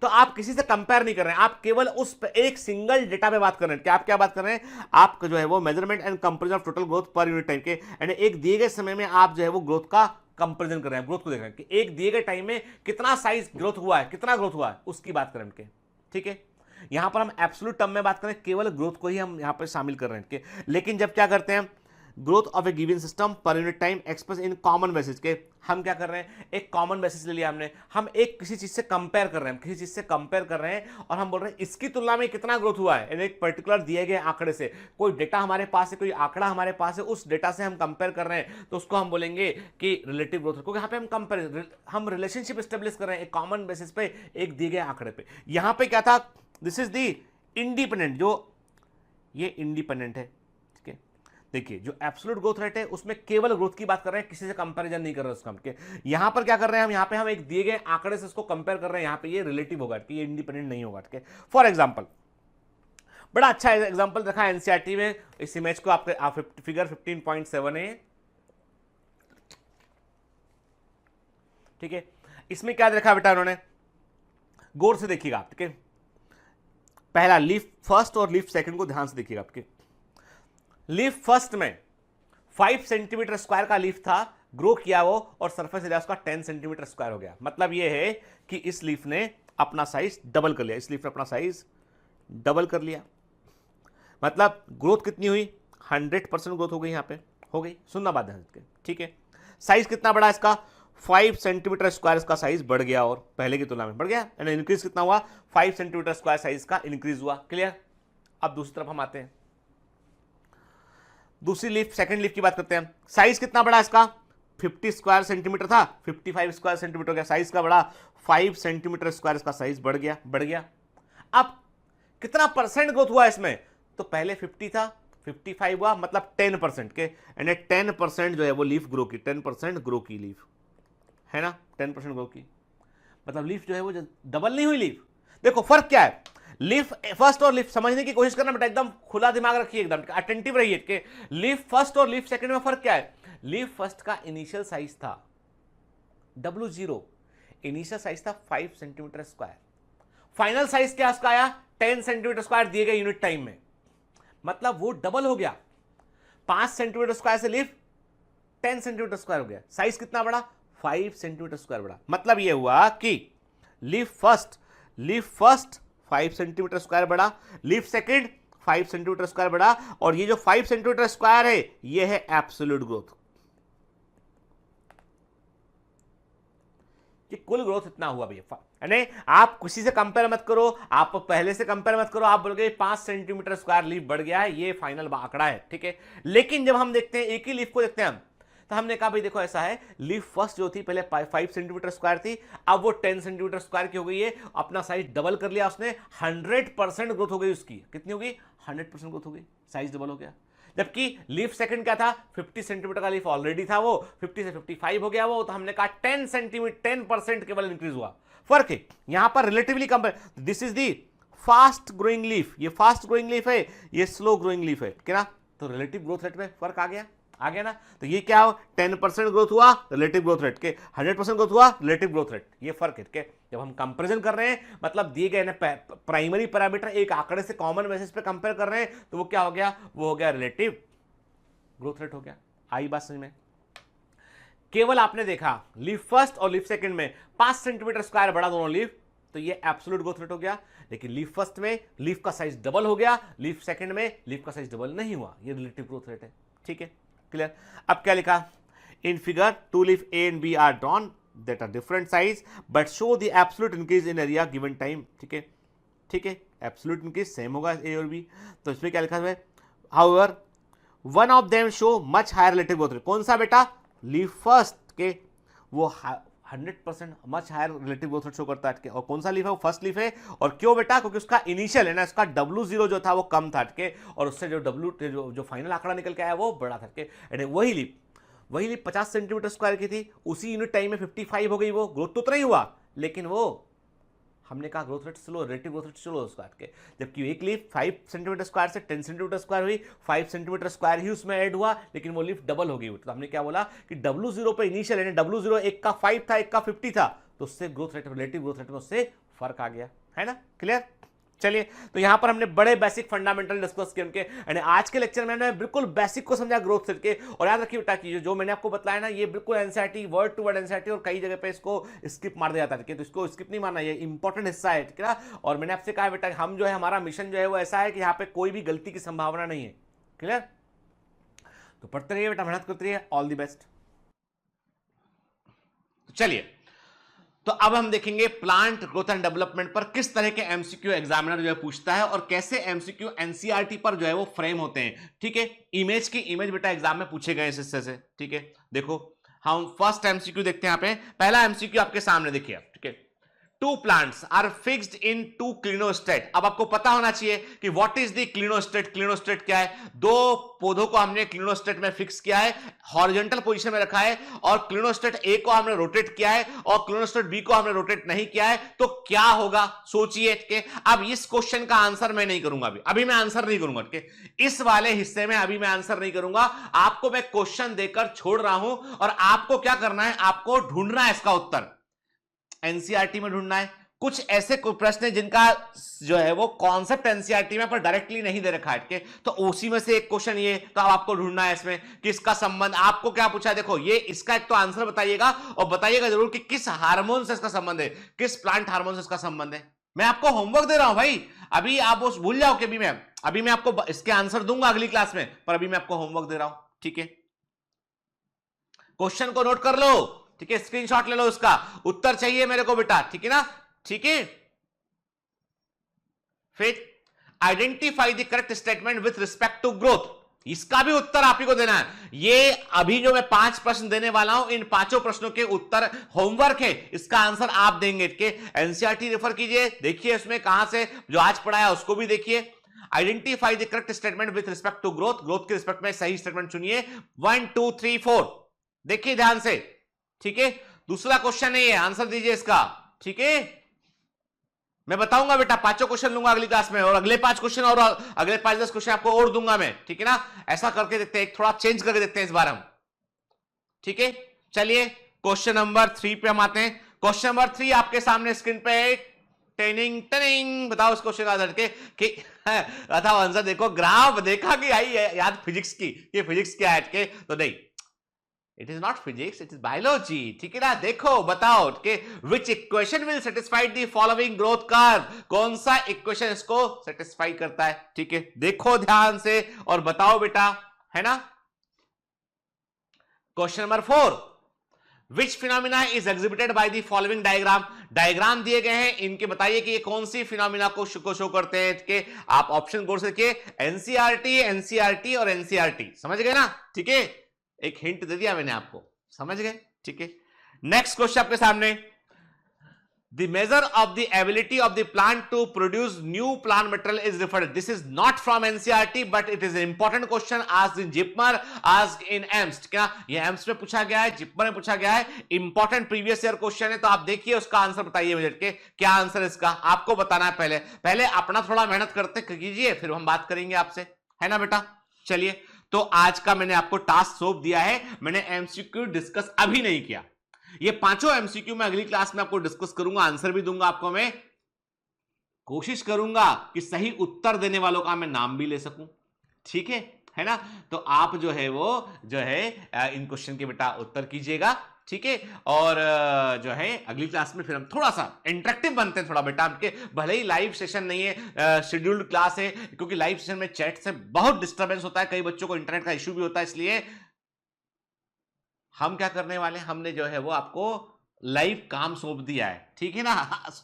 B: तो आप किसी से कंपेयर नहीं कर रहे हैं, आप केवल उस एक सिंगल डेटा पे बात कर रहे हैं कि आप क्या बात कर रहे हैं, आप जो है वो measurement and comparison of total growth per unit time के, यानी एक दिए गए समय में आप जो है वो ग्रोथ का कंपैरिजन कर रहे हैं, ग्रोथ को देख रहे हैं कि एक दिए गए टाइम में कितना साइज ग्रोथ हुआ है, कितना ग्रोथ हुआ है, उसकी बात करें के, ठीक है। यहां पर हम एब्सोल्यूट टर्म में बात करें, केवल ग्रोथ को ही हम यहां पर शामिल कर रहे हैं, लेकिन जब क्या करते हैं growth of A given system per unit time express in common basis के, हम क्या कर रहे हैं, एक कॉमन बेसिस ले लिया हमने, हम एक किसी चीज से कंपेयर कर रहे हैं, किसी चीज से कंपेयर कर रहे हैं और हम बोल रहे हैं इसकी तुलना में कितना ग्रोथ हुआ है, एक पर्टिकुलर दिए गए आंकड़े से, कोई डेटा हमारे पास है, कोई आंकड़ा हमारे पास है, उस डेटा से हम कंपेयर कर रहे हैं, तो उसको हम बोलेंगे कि रिलेटिव ग्रोथ, क्योंकि यहाँ पे हम रिलेशनशिप स्टेब्लिश कर रहे हैं एक कॉमन बेसिस पे एक दिए गए आंकड़े पे। यहां पे क्या था, दिस इज दी इंडिपेंडेंट, जो ये इंडिपेंडेंट है, देखिए जो एब्सोल्यूट ग्रोथ रेट है उसमें केवल ग्रोथ की बात कर रहे हैं, किसी से कंपैरिजन नहीं कर रहे उसका, के यहां पर क्या कर रहे हैं हम, यहां पे हम एक दिए गए आंकड़े से उसको कंपेयर कर रहे हैं, यहां पे ये रिलेटिव होगा कि ये इंडिपेंडेंट नहीं होगा, ठीक है। फॉर एग्जांपल बड़ा अच्छा एग्जांपल रखा है एनसीईआरटी में, इस इमेज को आपके फिगर 15.7 है, ठीक है। इसमें क्या देखा बेटा उन्होंने, गौर से देखिएगा, ठीक है। पहला लीफ फर्स्ट और लीफ सेकंड को ध्यान से देखिएगा आपके। लीफ फर्स्ट में 5 सेंटीमीटर स्क्वायर का लीफ था, ग्रो किया वो और सरफेस एरिया उसका 10 सेंटीमीटर स्क्वायर हो गया। मतलब ये है कि इस लीफ ने अपना साइज डबल कर लिया, इस लीफ ने अपना साइज डबल कर लिया। मतलब ग्रोथ कितनी हुई, 100% ग्रोथ हो गई, यहां पे हो गई, सुनना बात ध्यान से, ठीक है। साइज कितना बड़ा इसका, 5 सेंटीमीटर स्क्वायर इसका साइज बढ़ गया और पहले की तुलना में बढ़ गया, यानी इंक्रीज कितना हुआ, 5 सेंटीमीटर स्क्वायर साइज का इंक्रीज हुआ, क्लियर। अब दूसरी तरफ हम आते हैं, दूसरी लीफ सेकंड लीफ की बात करते हैं। साइज कितना बड़ा इसका, 50 स्क्वायर सेंटीमीटर था, 55 स्क्वायर सेंटीमीटर हो गया, साइज का बड़ा, 5 सेंटीमीटर स्क्वायर इसका साइज बढ़ गया। अब कितना परसेंट ग्रोथ हुआ इसमें, तो पहले 50 था, 55 हुआ, मतलब 10% के, यानी 10% जो है वो लीफ ग्रो की, 10% ग्रो की लीफ, है ना, 10% ग्रो की, मतलब लीफ जो है वो डबल नहीं हुई लीफ। देखो फर्क क्या है, लीफ फर्स्ट और लीफ समझने की कोशिश करना बेटा, एकदम खुला दिमाग रखिए, एकदम अटेंटिव रहिए कि लीफ फर्स्ट और लीफ सेकंड में फर्क क्या है। लीफ फर्स्ट का इनिशियल साइज था W0, इनिशियल साइज था 5 सेंटीमीटर स्क्वायर, फाइनल साइज क्या उसका आया 10 सेंटीमीटर स्क्वायर दिए गए यूनिट टाइम में, मतलब वो डबल हो गया, 5 सेंटीमीटर स्क्वायर से लीफ 10 सेंटीमीटर स्क्वायर हो गया, साइज कितना बड़ा, 5 सेंटीमीटर स्क्वायर बड़ा। मतलब ये हुआ कि लीफ फर्स्ट 5 सेंटीमीटर स्क्वायर बड़ा, लीफ सेकंड 5 सेंटीमीटर स्क्वायर बड़ा, और ये जो 5 सेंटीमीटर स्क्वायर है ये है एब्सोल्यूट ग्रोथ, कि कुल ग्रोथ इतना हुआ भैया। यानी आप किसी से कंपेयर मत करो, आप पहले से कंपेयर मत करो, आप बोलोगे 5 सेंटीमीटर स्क्वायर लीफ बढ़ गया है, ये फाइनल आंकड़ा है, ठीक है। लेकिन जब हम देखते हैं एक ही लीफ को देखते हैं हम, तो हमने कहा भाई देखो ऐसा है, लीफ फर्स्ट जो थी पहले 5 सेंटीमीटर स्क्वायर थी, अब वो 10 सेंटीमीटर स्क्वायर की हो गई है, अपना साइज डबल कर लिया उसने, 100% ग्रोथ हो गई उसकी, कितनी हो गई 100% ग्रोथ हो गई, साइज डबल हो गया। जबकि लीफ सेकंड क्या था, 50 सेंटीमीटर का लीफ ऑलरेडी था, वो 50 से 55 हो गया वो, तो हमने कहा 10% केवल इंक्रीज हुआ। फर्क है यहां पर relatively compare, this is the fast growing leaf, ये फास्ट ग्रोइंग लीफ है, ये स्लो ग्रोइंग लीफ है, क्या ना, तो रिलेटिव ग्रोथ रेट में फर्क आ गया ना। तो ये क्या हो, 10% ग्रोथ हुआ रिलेटिव ग्रोथ रेट के, 100% ग्रोथ हुआ रिलेटिव ग्रोथ रेट, ये फर्क है के। जब हम कंपैरिजन कर रहे हैं, मतलब दिए गए ना प्राइमरी पैरामीटर एक आंकड़े से कॉमन बेसिस पे कंपेयर कर रहे हैं, तो वो क्या हो गया, वो हो गया रिलेटिव ग्रोथ रेट हो गया। आई बात समझ में? केवल आपने देखा लीफ फर्स्ट और लीफ सेकंड में 5 सेंटीमीटर स्क्वायर बढ़ा दोनों लीफ, तो ये एब्सोल्यूट ग्रोथ रेट हो गया। लेकिन लीफ फर्स्ट में लीफ का साइज डबल हो गया, लीफ सेकंड में लीफ का साइज डबल नहीं हुआ, ये रिलेटिव ग्रोथ रेट है। ठीक है, क्लियर? अब क्या लिखा, in figure 2 leaf a and b are drawn that are different size but show the absolute increase in area given time. ठीक है, एब्सोल्यूट इंक्रीज सेम होगा ए और बी। तो इसमें क्या लिखा है, however one of them show much higher relative growth rate. कौन सा बेटा, लीफ फर्स्ट के वो 100% much higher relative growth rate show करता है। और कौन सा लीफ है, वो फर्स्ट लीफ है। और क्यों बेटा, क्योंकि उसका इनिशियल है ना, उसका W0 जो था वो कम था के, और उससे जो फाइनल आंकड़ा निकल के आया वो बड़ा था के। वही लीफ 50 सेंटीमीटर स्क्वायर की थी, उसी यूनिट टाइम में 55 हो गई, वो ग्रोथ तो नहीं हुआ, लेकिन वो हमने कहा growth rate slow, relative growth rate slow उसका के। जबकि एक लीफ 5 सेंटीमीटर स्क्वायर से 10 सेंटीमीटर स्क्वायर हुई, 5 सेंटीमीटर स्क्वायर ही उसमें ऐड हुआ, लेकिन वो लीफ डबल हो गई। तो हमने क्या बोला कि W0 पे इनिशियल है, W0 एक का 5 था, एक का 50 था, तो उससे growth rate, relative growth rate में उससे फर्क आ गया, है ना? क्लियर? चलिए, तो यहां पर हमने बड़े बेसिक फंडामेंटल डिस्कस किए उनके, यानी आज के लेक्चर में हमने बिल्कुल बेसिक को समझा ग्रोथ रेट के। और याद रखिए बेटा कि जो मैंने आपको बताया ना, ये बिल्कुल NCERT word to word NCERT, और कई जगह पे इसको स्किप मार दिया जाता है, तो इसको स्किप नहीं मारना, ये इंपॉर्टेंट हिस्सा है, ठीक है ना? और मैंने आपसे कहा बेटा हम जो है, हमारा मिशन जो है वो ऐसा है कि यहाँ पे कोई भी गलती की संभावना नहीं है। क्लियर? तो पढ़ते रहिए बेटा, मेहनत करते रहिए, ऑल द बेस्ट। चलिए, तो अब हम देखेंगे प्लांट ग्रोथ एंड डेवलपमेंट पर किस तरह के एमसीक्यू एग्जामिनर जो है पूछता है, और कैसे एमसीक्यू एनसीईआरटी पर जो है वो फ्रेम होते हैं। ठीक है, इमेज बेटा एग्जाम में पूछे गए इस हिस्से से। ठीक है, देखो हम फर्स्ट एमसीक्यू देखते हैं। यहाँ पे पहला एमसीक्यू आपके सामने देखिए। ठीक है, 2 plants are fixed in 2 clinostat। अब आपको पता होना चाहिए कि what is the clinostat. Clinostat क्या है, 2 पौधों को हमने क्लिनोस्टेट में फिक्स किया है, हॉरिजॉन्टल पोजीशन में रखा है, और क्लिनोस्टेट ए को हमने रोटेट किया है और क्लिनोस्टेट बी को हमने रोटेट नहीं किया है, तो क्या होगा सोचिए। के अब इस क्वेश्चन का आंसर मैं नहीं करूंगा, अभी मैं आंसर नहीं करूंगा। के इस वाले हिस्से में अभी मैं आंसर नहीं करूंगा, आपको मैं क्वेश्चन देकर छोड़ रहा हूं, और आपको क्या करना है, आपको ढूंढना है इसका उत्तर, एनसीईआरटी में ढूंढना है। कुछ ऐसे प्रश्न है जिनका जो है वो कॉन्सेप्ट एनसीईआरटी में पर डायरेक्टली नहीं दे रखा है, तो उसी में से एक क्वेश्चन ये, तो अब आपको ढूंढना है इसमें किसका संबंध। आपको क्या पूछा, देखो ये इसका एक तो आंसर बताइएगा, और बताइएगा जरूर कि किस हार्मोन से इसका संबंध है, किस प्लांट हार्मोन से इसका संबंध है। मैं आपको होमवर्क दे रहा हूं भाई, अभी आप वो भूल जाओ कि अभी मैं आपको इसके आंसर दूंगा अगली क्लास में, पर अभी मैं आपको होमवर्क दे रहा हूं। ठीक है, क्वेश्चन को नोट कर लो। ठीक है, स्क्रीनशॉट ले लो, उसका उत्तर चाहिए मेरे को बेटा। ठीक है ना? ठीक है, फिर identify the correct statement with respect to growth, इसका भी उत्तर आप ही को देना है। ये अभी जो मैं 5 प्रश्न देने वाला हूं, इन 5 प्रश्नों के उत्तर होमवर्क है, इसका आंसर आप देंगे। के एनसीईआरटी रेफर कीजिए, देखिए इसमें कहां से जो आज पढ़ाया उसको भी देखिए। Identify the correct statement with respect to growth, growth के रिस्पेक्ट में सही स्टेटमेंट चुनिए। 1 2 3 4 देखिए ध्यान से। ठीक है, दूसरा क्वेश्चन है ये, आंसर दीजिए इसका। ठीक है, मैं बताऊंगा बेटा, 5 क्वेश्चन लूंगा अगली क्लास में, और अगले 5 क्वेश्चन और अगले 5-10 क्वेश्चन आपको और दूंगा मैं। ठीक है ना? ऐसा करके देखते हैं, थोड़ा चेंज करके देखते हैं इस बार हम। ठीक है, चलिए क्वेश्चन नंबर 3 पे हम आते हैं। क्वेश्चन नंबर 3 आपके सामने स्क्रीन पे, टेनिंग टेनिंग, बताओ इस क्वेश्चन का आंसर कि बताओ आंसर। देखो ग्राफ देखा कि आई है याद फिजिक्स की, ये फिजिक्स क्या है, तो नहीं, it is not physics, it is biology. ठीक है ना? देखो बताओ कि विच equation will satisfy the following growth curve, कौन सा इक्वेशन इसको सेटिस्फाई करता है। ठीक है, देखो ध्यान से और बताओ बेटा, है ना? Question number 4, which phenomena is exhibited by the following diagram. Diagram दिए गए हैं, इनके बताइए कि ये कौन सी फिनोमिना को शो करते हैं। कि आप ऑप्शन गौर से देखिए, एनसीईआरटी, एनसीईआरटी और एनसीईआरटी, समझ गए ना? ठीक है, एक हिंट दे दिया मैंने आपको, समझ गए? ठीक है, नेक्स्ट क्वेश्चन आपके सामने, the measure of the ability of the plant to produce new plant material is referred. This is not from NCERT but it is important question, asked in JIPMER, asked in AIIMS. क्या ये AIIMS में पूछा गया है, जिपमर में पूछा गया है, इंपॉर्टेंट प्रीवियस ईयर क्वेश्चन है। तो आप देखिए उसका आंसर बताइए मुझे, के क्या आंसर इसका आपको बताना है। पहले अपना थोड़ा मेहनत करते कीजिए, फिर हम बात करेंगे आपसे, है ना बेटा? चलिए तो आज का मैंने आपको टास्क सौंप दिया है, मैंने एमसीक्यू डिस्कस अभी नहीं किया। ये पांचों एमसीक्यू मैं अगली क्लास में आपको डिस्कस करूंगा, आंसर भी दूंगा आपको। मैं कोशिश करूंगा कि सही उत्तर देने वालों का मैं नाम भी ले सकूं, ठीक है ना। तो आप जो है वो जो है इन क्वेश्चन के बेटा उत्तर कीजिएगा, ठीक है। और जो है अगली क्लास में फिर हम थोड़ा सा इंटरेक्टिव बनते हैं थोड़ा बेटा आपके, भले ही लाइव सेशन नहीं है, शेड्यूल्ड क्लास है, क्योंकि लाइव सेशन में चैट से बहुत डिस्टर्बेंस होता है, कई बच्चों को इंटरनेट का इश्यू भी होता है, इसलिए हम क्या करने वाले हैं, हमने जो है वो आपको लाइव काम सौंप दिया है, ठीक है ना।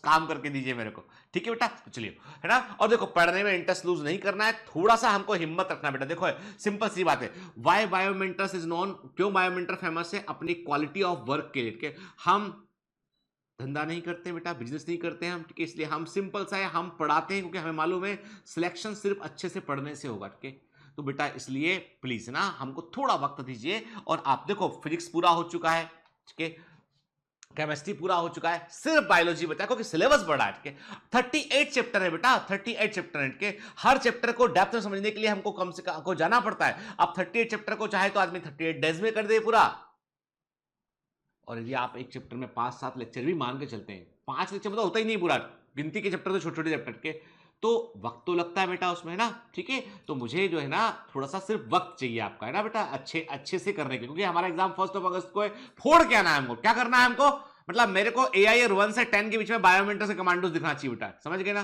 B: काम करके दीजिए मेरे को, ठीक है बेटा। तो चलिए, है ना। और देखो, पढ़ने में इंटरेस्ट लूज नहीं करना है, थोड़ा सा हमको हिम्मत रखना बेटा। देखो सिंपल सी बात है, व्हाई बायोमेंटर्स इज नोन, क्यों बायोमेंटर फेमस है, अपनी क्वालिटी ऑफ वर्क के लिए। हम धंधा नहीं करते बेटा, बिजनेस नहीं करते हैं हम, ठीक है। इसलिए हम सिंपल सा है, हम पढ़ाते हैं क्योंकि हमें मालूम है सिलेक्शन सिर्फ अच्छे से पढ़ने से होगा, ठीक है। तो बेटा इसलिए प्लीज ना हमको थोड़ा वक्त दीजिए। और आप देखो, फिजिक्स पूरा हो चुका है, ठीक है, केमिस्ट्री पूरा हो चुका है, सिर्फ बायोलॉजी बचा, क्योंकि सिलेबस बड़ा है, ठीक है। 38 चैप्टर है बेटा, 38 चैप्टर है, ठीक है। हर चैप्टर को डेप्थ में समझने के लिए हमको कम से कम जाना पड़ता है। अब 38 चैप्टर को चाहे तो आदमी 38 डेज में कर दे पूरा, और यदि आप एक चैप्टर में 5-7 लेक्चर भी मान के चलते हैं, 5 लेक्चर में तो होता ही नहीं पूरा, गिनती के चैप्टर तो छोटे छोटे चैप्टर के, तो वक्त तो लगता है बेटा उसमें, है ना, ठीक है। तो मुझे जो है ना थोड़ा सा सिर्फ वक्त चाहिए आपका, है ना बेटा, अच्छे से करने के, क्योंकि हमारा एग्जाम 1 अगस्त को है। फोड़ के आना है हमको, क्या करना है हमको, मतलब मेरे को AIR 1 से 10 के बीच में बायोमेंटर से कमांडोज दिखना चाहिए बेटा, समझ गए ना,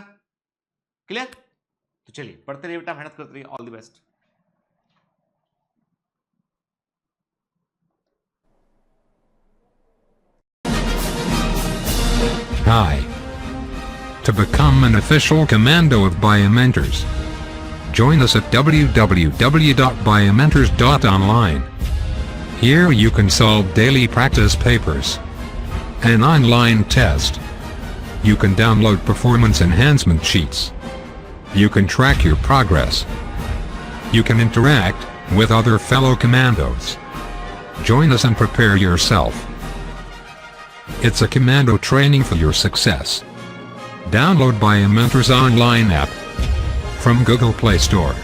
B: क्लियर। तो चलिए पढ़ते रहिए बेटा, मेहनत करते रहिए, all the best.
C: Hi. To become an official commando of Biomentors, join us at www.biomentors.online. Here you can solve daily practice papers, an online test. You can download performance enhancement sheets. You can track your progress. You can interact with other fellow commandos. Join us and prepare yourself. It's a commando training for your success. Download Biomentors online app from Google Play Store.